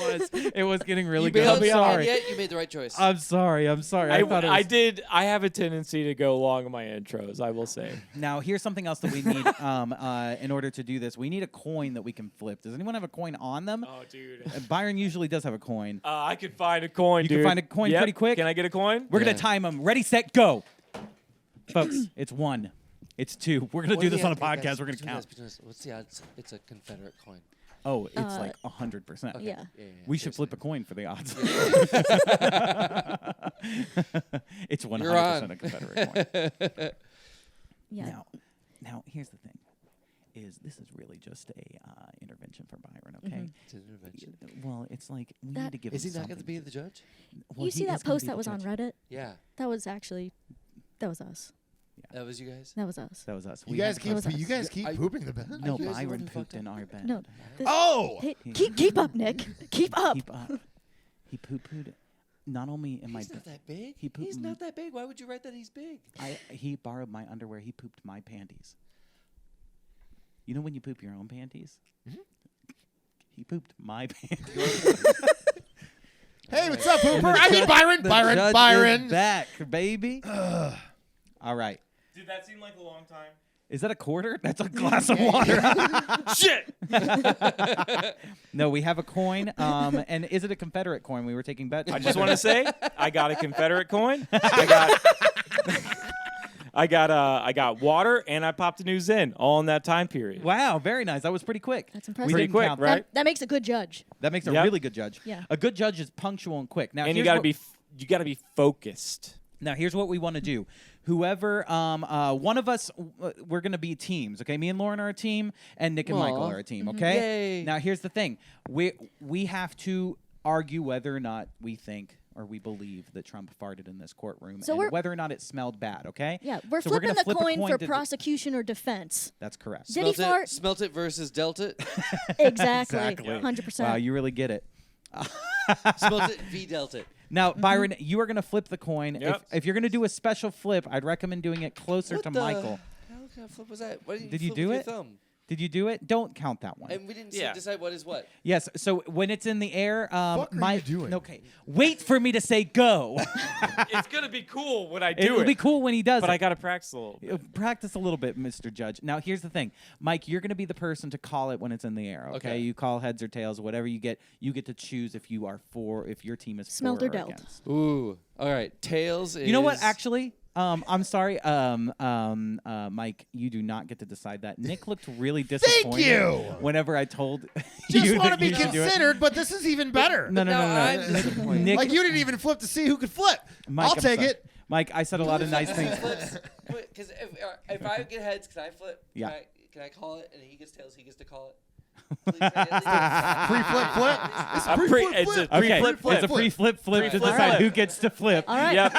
It was getting really You good. bailed, I'm and sorry. yet you made the right choice. I'm sorry. I thought it was... I did. I have a tendency to go long in my intros. I will say. Now, here's something else that we need in order to do this. We need a coin that we can flip. Does anyone have a coin on them? Oh, dude. Byron usually does have a coin. I could find a coin. You dude. can find a coin Yep. pretty quick? Can I get a coin? We're going Yeah. to time them. Ready, set, go. Folks, it's 1. It's 2. We're going to do this on a podcast. We're going to count. What's the odds? It's a Confederate coin. Oh, it's like 100%. Okay. Yeah. We should flip a coin for the odds. It's 100% You're on. a Confederate coin. Yeah. Now, here's the thing. This is really just a intervention for Byron, okay? It's an intervention. Well, it's like we That- need to give Is him he not going to something. be the judge? Well, You he see is that gonna post be that the was on judge. Reddit? Yeah. That was us. That was you guys? That was us. That was us. You We guys had- keep was us. you guys keep pooping the bed. No, you guys the one Byron who pooped fucked in up? our bed. No. Oh, Hey, keep up, Nick. Keep up. Keep up. He poo-pooed not only in my He's bed. not that big. He pooped He's m- not that big. Why would you write that he's big? He borrowed my underwear. He pooped my panties. You know when you poop your own panties? He pooped my panties. hey, what's up, Hooper? I mean Byron. The Byron. judge Byron. is back, baby. All right. Did that seem like a long time? Is that a quarter? That's a glass of water. Shit. No, we have a coin. And is it a Confederate coin? We were taking bets. I just want to say I got a Confederate coin. I got water and I popped a new Zen all in that time period. Wow, very nice. That was pretty quick. That's We impressive. Pretty didn't quick, count that. right? That makes a good judge. That makes a Yep. really good judge. Yeah. A good judge is punctual and quick. Now, And you here's got to what- be focused. Now, here's what we want to do. Whoever, one of us, we're going to be teams, okay? Me and Lauren are a team, and Nick and Michael Aw. are a team, okay? Yay. Now, here's the thing. We have to argue whether or not we think or we believe that Trump farted in this courtroom So and we're- whether or not it smelled bad, okay? Yeah, we're So flipping gonna the flip a coin for to- prosecution or defense. That's correct. Did he fart? Smelt it versus dealt it. Exactly. Exactly. 100%. Wow, you really get it. Smelt it v dealt it. Now, Byron, you are going to flip the coin. Yep. If you're going to do a special flip, I'd recommend doing it closer What to the- Michael. How kind of flip was that? Why didn't Did you flip do with it? Your thumb? Did you do it? Don't count that one. And we didn't Yeah. decide what is what. Yes. So when it's in the air, Fuck are you doing? Okay. Wait for me to say go. It's gonna be cool when I do It'll it. be cool when he does But it. I gotta practice a little bit. Practice a little bit, Mr. Judge. Now, here's the thing, Mike. You're going to be the person to call it when it's in the air. Okay. Okay. You call heads or tails, whatever you get. You get to choose if you are for, if your team is Smelt for or dealt. against. Ooh. All right. Tails is. You know what? Actually, I'm sorry, Mike. You do not get to decide that. Nick looked really disappointed. you. Whenever I told Just you want to that be you should do it. considered, but this is even better. No, no, Now no, no. I'm disappointed. Nick, Like you didn't even flip to see who could flip. Mike, I'll I'm take sorry. it. Mike, I said a lot of nice things. Because if I get heads, can I flip? Yeah. Can I call it? And he gets tails, he gets to call it. Please say it. Pre-flip flip. It's A pre-flip pre- it's flip. a Okay, pre-flip flip. it's a pre-flip flip to Pre-flip decide flip. who gets to flip. All right. Yep.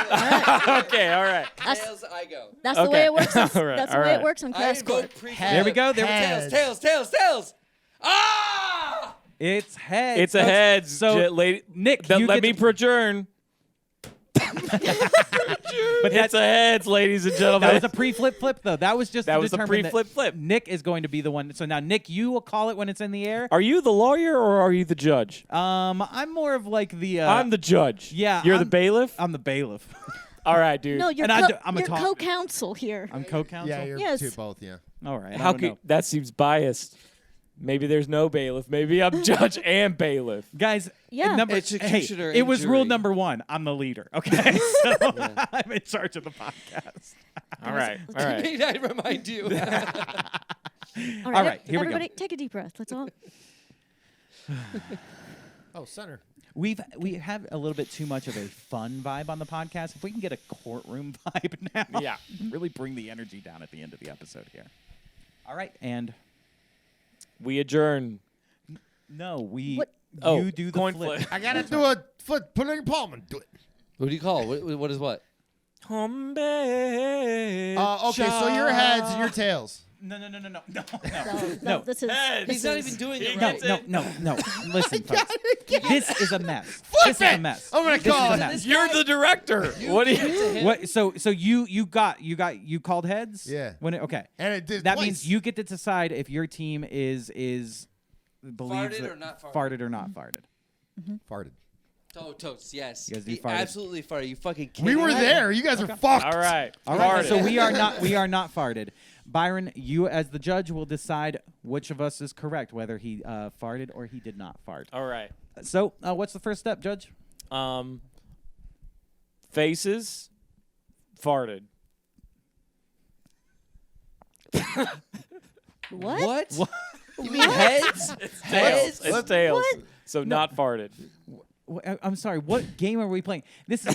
Okay. All right. That's, Tails, I go. that's the Okay. way it works. All right, That's the all way it right. works on I Crass Court. vote pre-flip. There we go. There we Heads. Tails. Ah! It's heads. It's a That's- heads. So, lady, Nick, let you me get to- adjourn. But It's a heads, ladies and gentlemen. that was a pre-flip flip, though. That was just That to was a determine that pre-flip flip. Nick is going to be the one. So now, Nick, you will call it when it's in the air. Are you the lawyer or are you the judge? I'm more of like the. I'm the judge. yeah, You're the I'm- bailiff? I'm the bailiff. All right, dude. No, you're, And I do- I'm a you're talk- co-counsel here. I'm co-counsel. Yeah, you're Yes. two both. Yeah. All right. I How don't could know. that seems biased? Maybe there's no bailiff. Maybe I'm judge and bailiff. Guys, Yeah. Executioner hey, it and was rule jury. number 1. I'm the leader. Okay, so I'm in charge of the podcast. All right. All right. May I remind you? All right, here we go. everybody, take a deep breath. Let's all. Oh, center. We have a little bit too much of a fun vibe on the podcast. If we can get a courtroom vibe now, Yeah. really bring the energy down at the end of the episode here. All right, and We adjourn. no, we What- Oh, you do the coin flip. flip. I gotta do a flip. Put it in your palm and do it. What do you call? What is what? Okay, so your heads and your tails. No. No, this is. He's not even doing it No, right. no. Listen, folks. This is a mess. Flip This is a it! mess. I'm gonna This is call a it. mess. You're the director. What do you? What? So you called heads? Yeah. Okay. And it did That twice. means you get to decide if your team is believes Farted that or not farted? farted or not farted. farted. Totes, yes. You guys do He farted. absolutely farted. You fucking kidding We were me? there. You guys are fucked. All right. All right. Farted. So we are not farted. Byron, you as the judge will decide which of us is correct, whether he farted or he did not fart. All right. So what's the first step, Judge? Faces farted. What? What? You mean heads? Tails. It's tails. What? So not farted. I'm sorry. What game are we playing?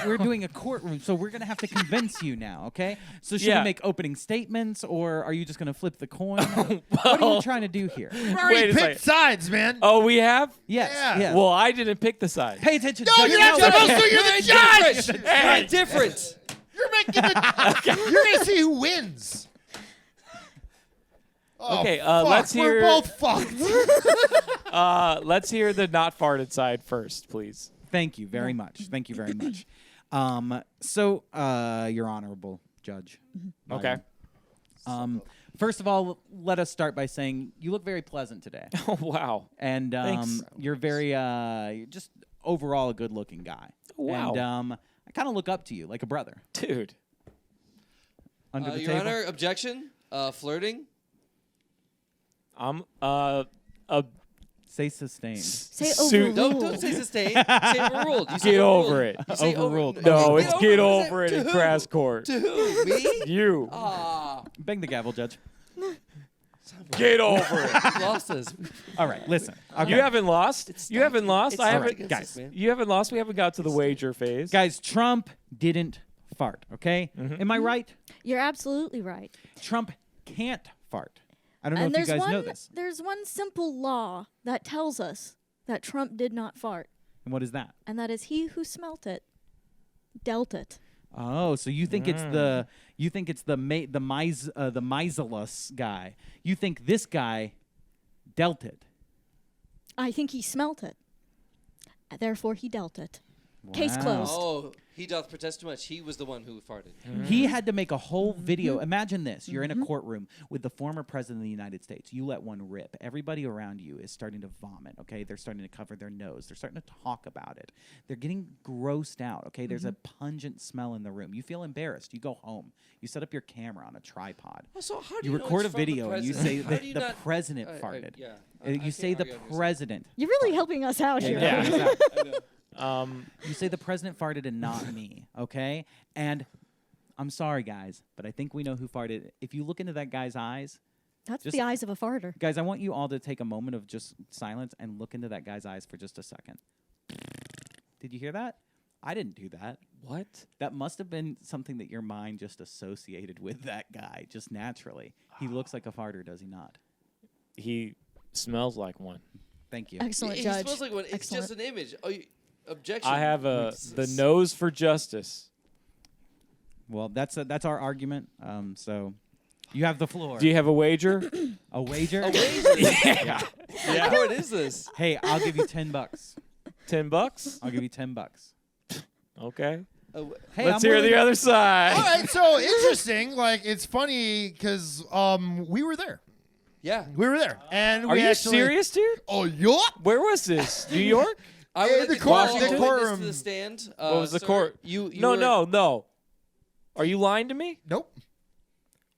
We're doing a courtroom, so we're gonna have to convince you now. Okay. So should Yeah. we make opening statements, or are you just gonna flip the coin? What are you trying to do here? We already Wait a picked second. sides, man. Oh, we have? Yes. Yeah. Yes. Well, I didn't pick the side. Pay attention. No, Judge. you're not supposed to. You're the judge. You're different. You're making the. You're gonna see who wins. Oh, Okay, fuck, let's we're hear- both fucked. Let's hear the not farted side first, please. Thank you very much. Thank you very much. So, Your Honorable Judge. Okay. First of all, let us start by saying you look very pleasant today, Oh, wow. and Thanks. you're very, you're just overall a good-looking guy. Wow. And I kind of look up to you like a brother. Dude. Under the Your table. Honor, objection. Flirting. I'm Say sustained. Say Suit- overruled. Don't say sustained. Say overruled. You say Get overruled. over it. You say Overruled. Okay, No, it's get over over it To in who? Crass Court. To who? Me? You. Ah, Bang the gavel, Judge. Get over it. you lost us. All right, listen. Okay. You haven't lost. You haven't lost. It's I stacked haven't. against guys. us, man. You haven't lost. We haven't got to the wager phase. Guys, Trump didn't fart, okay? Am I right? You're absolutely right. Trump can't fart. I don't know And if you there's guys know one this. there's one simple law that tells us that Trump did not fart, And what is that? and that is he who smelt it dealt it. Oh, so you think it's the miserless guy. You think this guy dealt it. I think he smelt it. Therefore, he dealt it. Case Wow. closed. Oh, he doth protest too much. He was the one who farted. He had to make a whole video. Imagine this. You're in a courtroom with the former president of the United States. You let one rip. Everybody around you is starting to vomit, okay? They're starting to cover their nose. They're starting to talk about it. They're getting grossed out, okay? There's a pungent smell in the room. You feel embarrassed. You go home. You set up your camera on a tripod. So how do You you know record a it's from the video and you say president? How that do you the not- president I- farted. yeah. You say the president. You're really helping us out here. Yeah. I know. You say the president farted and not me, okay? And I'm sorry, guys, but I think we know who farted. If you look into that guy's eyes, That's Just- the eyes of a farter. guys, I want you all to take a moment of just silence and look into that guy's eyes for just a second. Did you hear that? I didn't do that. What? That must have been something that your mind just associated with that guy, just naturally. He looks like a farter, does he not? He smells like one. Thank you. Excellent He judge. smells like one. It's Excellent. just an image. Oh, objection. I have the nose for justice. Well, that's our argument. So you have the floor. Do you have a wager? A wager? A wager. Yeah. Yeah. What is this? Hey, I'll give you $10. $10? I'll give you $10. Okay. Hey, Let's I'm hear the willing- other side. All right, so interesting. Like, it's funny because we were there. Yeah. We were there, and Are we you actually, serious, dude? Oh, yeah. Where was this? New York? I Hey, would like the to court- call the a witness courtroom. to the stand. What was the sir, court? You No, were- no. Are you lying to me? Nope.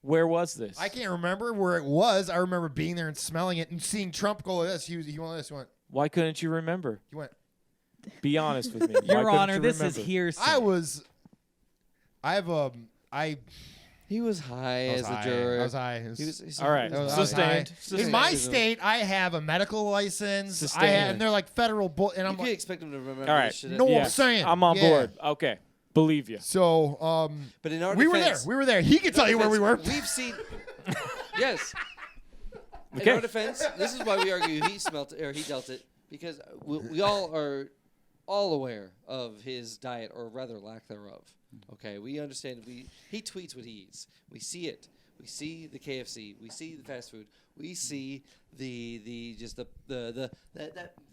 Where was this? I can't remember where it was. I remember being there and smelling it and seeing Trump go like this. He went like this. He went. Why couldn't you remember? He went. Be honest with me. Why Your couldn't Honor, you this is remember? hearsay. He was high I was as high. a juror. I was high. It was- He was- All right. I was high. Sustained. In Sustained. my state, I have a medical license. Sustained. And they're like federal and You I'm can like, expect him to remember All right. this shit. No, Yeah. I'm saying. I'm on Yeah. board. Okay. Believe you. So, But in our we were there. defense, We were there. He can tell you where we were. We've seen. Yes. Okay. In our defense, this is why we argue he smelt it or he dealt it because we all are all aware of his diet or rather lack thereof. Okay, we understand. He tweets what he eats. We see it. We see the KFC. We see the fast food. We see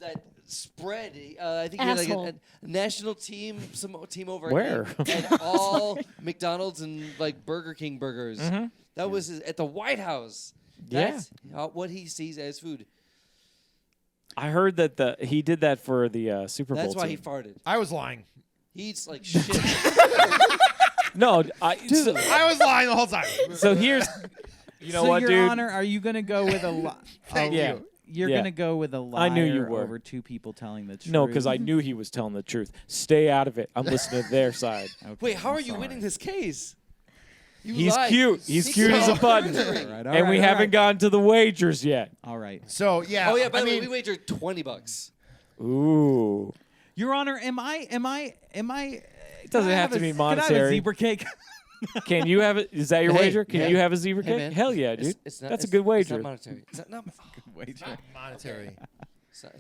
that spread. I think he had like a national team, some team over Where? and all McDonald's and like Burger King burgers. Mm-hmm. That was at the White House. That's what he sees as food. I heard that he did that for the Super Bowl. That's why he team. farted. I was lying. He eats like shit. No, I was lying the whole time. so here's, you know so what, Your dude? Honor, are you going to go with a lie? Thank you. You're Yeah. going to go with a liar I knew you were. over two people telling the truth. No, because I knew he was telling the truth. Stay out of it. I'm listening to their side. Okay, Wait, how I'm are you sorry. winning this case? You He's lied. cute. He's cute as a button. All right, all And we right, all haven't right. gotten to the wagers yet. All right. So yeah. Oh yeah, by I the way, mean, we wagered $20. Ooh. Your Honor, am I? It doesn't have to be Can I have a monetary. zebra cake? Can you have it? Is that your Hey, wager? Can hey, you have a zebra hey, cake? man. Hell yeah, dude. It's not, That's a it's- good It's wager. not monetary. It's not monetary. It's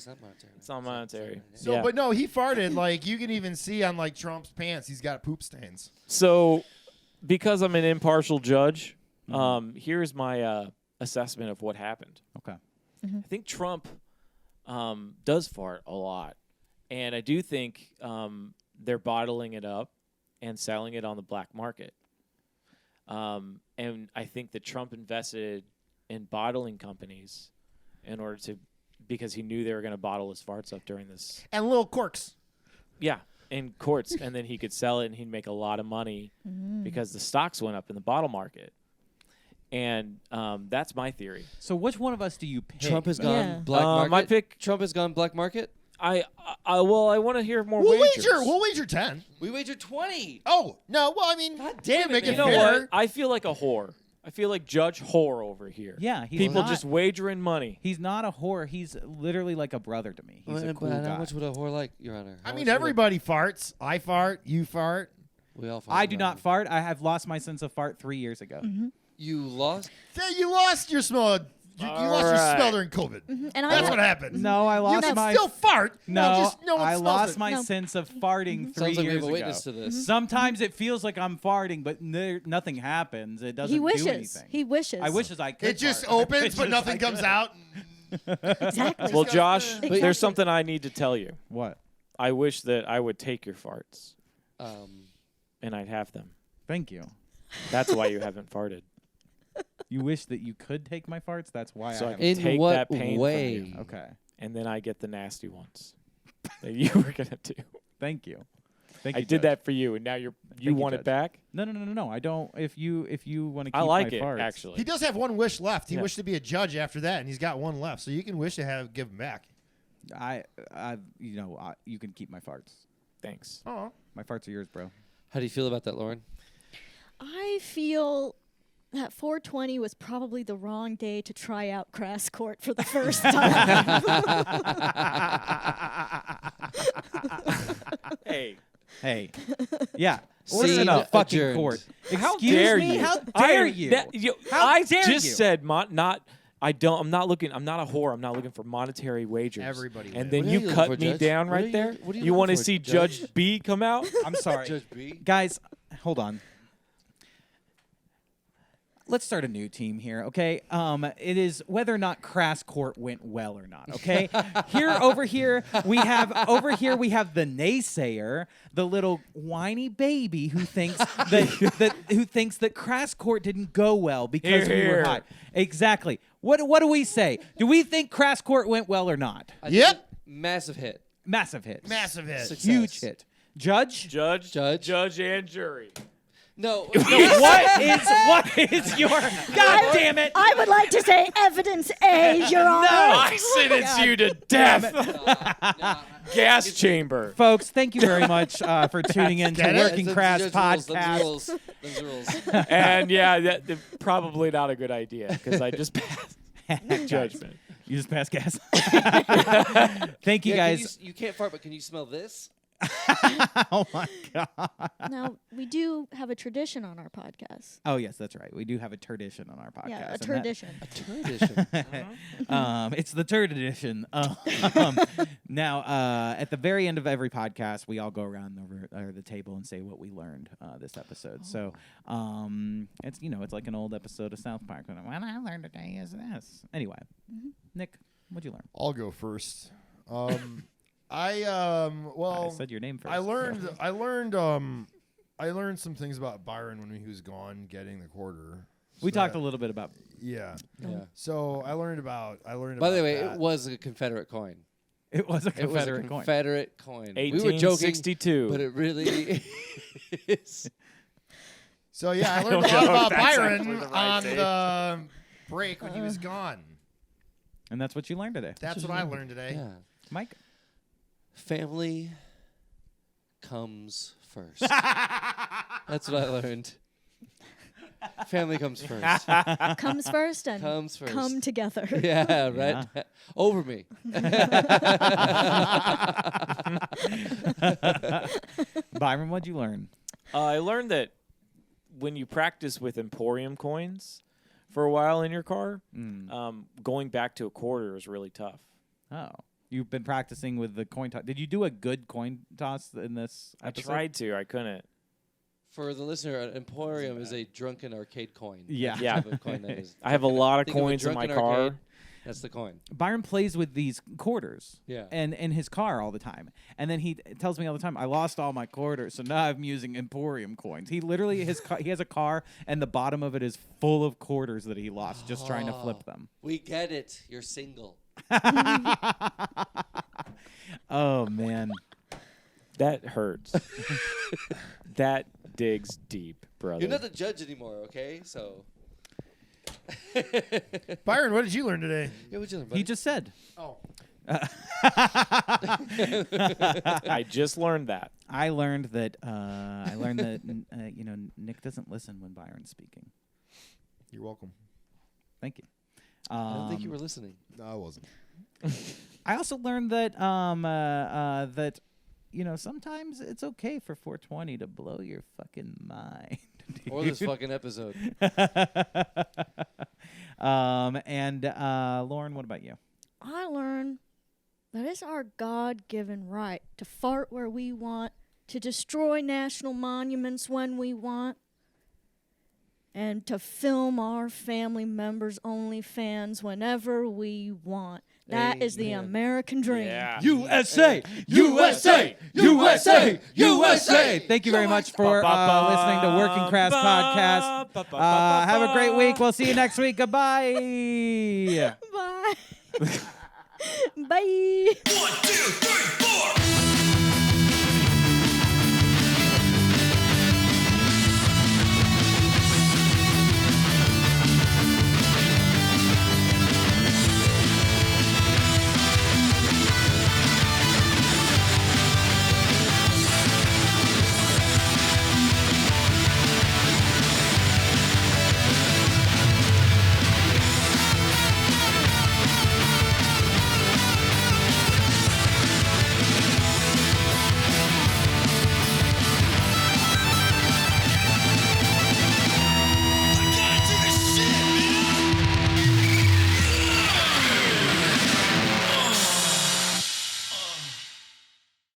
not monetary. It's not monetary. So, Yeah. but no, he farted. Like you can even see on like Trump's pants, he's got poop stains. So, because I'm an impartial judge, here's my assessment of what happened. Okay. I think Trump does fart a lot, and I do think they're bottling it up and selling it on the black market. And I think that Trump invested in bottling companies in order to, because he knew they were going to bottle his farts up during this. And little corks. Yeah, in courts, and then he could sell it and he'd make a lot of money because the stocks went up in the bottle market. And that's my theory. So which one of us do you pick? Trump has gone Yeah. black market. My pick. Trump has gone black market. I want to hear more We'll wagers. wager 10. We wagered 20. Oh no! Well, I mean, God damn it, make man. it You know fair. what? I feel like a whore. I feel like Judge Whore over here. Yeah, he's People not- just wagering money. He's not a whore. He's literally like a brother to me. He's a cool How guy. much would a whore like, Your Honor? I How mean, much would everybody farts. I fart. You fart. we all fart, I do Your not Honor. fart. I have lost my sense of fart 3 years ago. You lost? You lost your smell. You lost your right. smell during COVID. And That's I what happened. No, I You lost can my still fart. no. Just no one I smells lost it. my No. sense of farting 3 Sounds like we years have a ago. witness to this. Sometimes it feels like I'm farting, but nothing happens. It doesn't he do wishes. anything. He wishes. I wishes I could. It just fart. opens, Wishes but nothing I comes could. out. Exactly. Well, Josh, Exactly. there's something I need to tell you. What? I wish that I would take your farts Um, and I'd have them. Thank you. That's why you haven't farted. You wish that you could take my farts. That's why So I I haven't. can in take what that pain way? from you. Okay. And then I get the nasty ones that you were gonna do. Thank you. Thank I you, did Judge. that for you, and now you you, want Judge. it back. No. I don't. If you want to keep I like my it farts, actually. He does have one wish left. He Yeah. wished to be a judge after that, and he's got one left. So you can wish to give him back. you can keep my farts. Thanks. Oh, My farts are yours, bro. how do you feel about that, Lauren? I feel that 420 was probably the wrong day to try out Crass Court for the first time. Hey, Hey. Yeah. Order Scene in a fucking adjourned. court. how Excuse dare me? you? How dare you? How I dare just you? said not. I don't. I'm not looking. I'm not a whore. I'm not looking for monetary wagers. Everybody And is. then What are you you looking cut for, me Judge? down What right are you- there. what are you You want to looking for, see Judge? Judge B come out? I'm sorry. Judge B? Guys, hold on. Let's start a new team here, okay? It is whether or not Crass Court went well or not, okay? Over here we have the naysayer, the little whiny baby who thinks that Crass Court didn't go well because we were Here. hot. Exactly. What do we say? Do we think Crass Court went well or not? I think Yep. Massive hit. Massive hit. massive hit. Success. Huge hit. Judge? Judge, and jury. No. What is your God damn it? I would like to say evidence A, Your Honor. I sentence you to death. Gas chamber. Folks, thank you very much for tuning in to Get it? Working Crass Podcast. Those rules. And yeah, that's probably not a good idea because I just passed judgment. You just passed gas. Thank you, Yeah, guys. you can't fart, but can you smell this? Oh my god. Now, we do have a tradition on our podcast. Oh yes, that's right. We do have a tradition on our podcast. Yeah, a and that- tradition. A tradition. It's the third edition. Now, at the very end of every podcast, we all go around the table and say what we learned this episode. So, it's it's like an old episode of South Park. What I learned today is this. Anyway, Nick, what'd you learn? I'll go first. I said your name first. I learned some things about Byron when he was gone getting the quarter. We talked a little bit about. Yeah. Yeah. So I learned about. By the way, it was a Confederate coin. It was a It was a Confederate coin. Confederate coin. We were joking, 1862. but it really is. So yeah, I I learned a don't lot know if about that's Byron actually the right on date. the break when he was gone. And that's what you learned today. That's what I learned today. Yeah. Mike? Family comes first. That's what I learned. Family comes first. Comes first and Comes first. come together. Yeah, right. Over me. Byron, what'd you learn? I learned that when you practice with Emporium coins for a while in your car, going back to a quarter is really tough. Oh. You've been practicing with the coin toss. Did you do a good coin toss in this episode? I tried to. I couldn't. For the listener, an Emporium is a drunken arcade coin. Yeah. Yeah. Type of coin that is. I have a lot of Think of a coins in my drunken car. arcade, that's the coin. Byron plays with these quarters. Yeah. And in his car all the time. And then he tells me all the time, I lost all my quarters, so now I'm using Emporium coins. He literally he has a car and the bottom of it is full of quarters that he lost just trying to flip them. We get it. You're single. Oh man. That hurts. That digs deep, brother. You're not the judge anymore, okay? So. Byron, what did you learn today? Yeah, what you learn, buddy? He just said. Oh. I just learned that. I learned that Nick doesn't listen when Byron's speaking. You're welcome. Thank you. I don't think you were listening. No, I wasn't. I also learned that sometimes it's okay for 420 to blow your fucking mind. Or this fucking episode. Lauren, what about you? I learned that it's our God-given right to fart where we want, to destroy national monuments when we want, and to film our family members' OnlyFans whenever we want. That is the Amen. American dream. Yeah. USA! USA! USA! USA! Thank you very much for listening to Working Crass Podcast. Have a great week. We'll see you next week. Goodbye. Bye. Bye. 1, 2, 3, 4.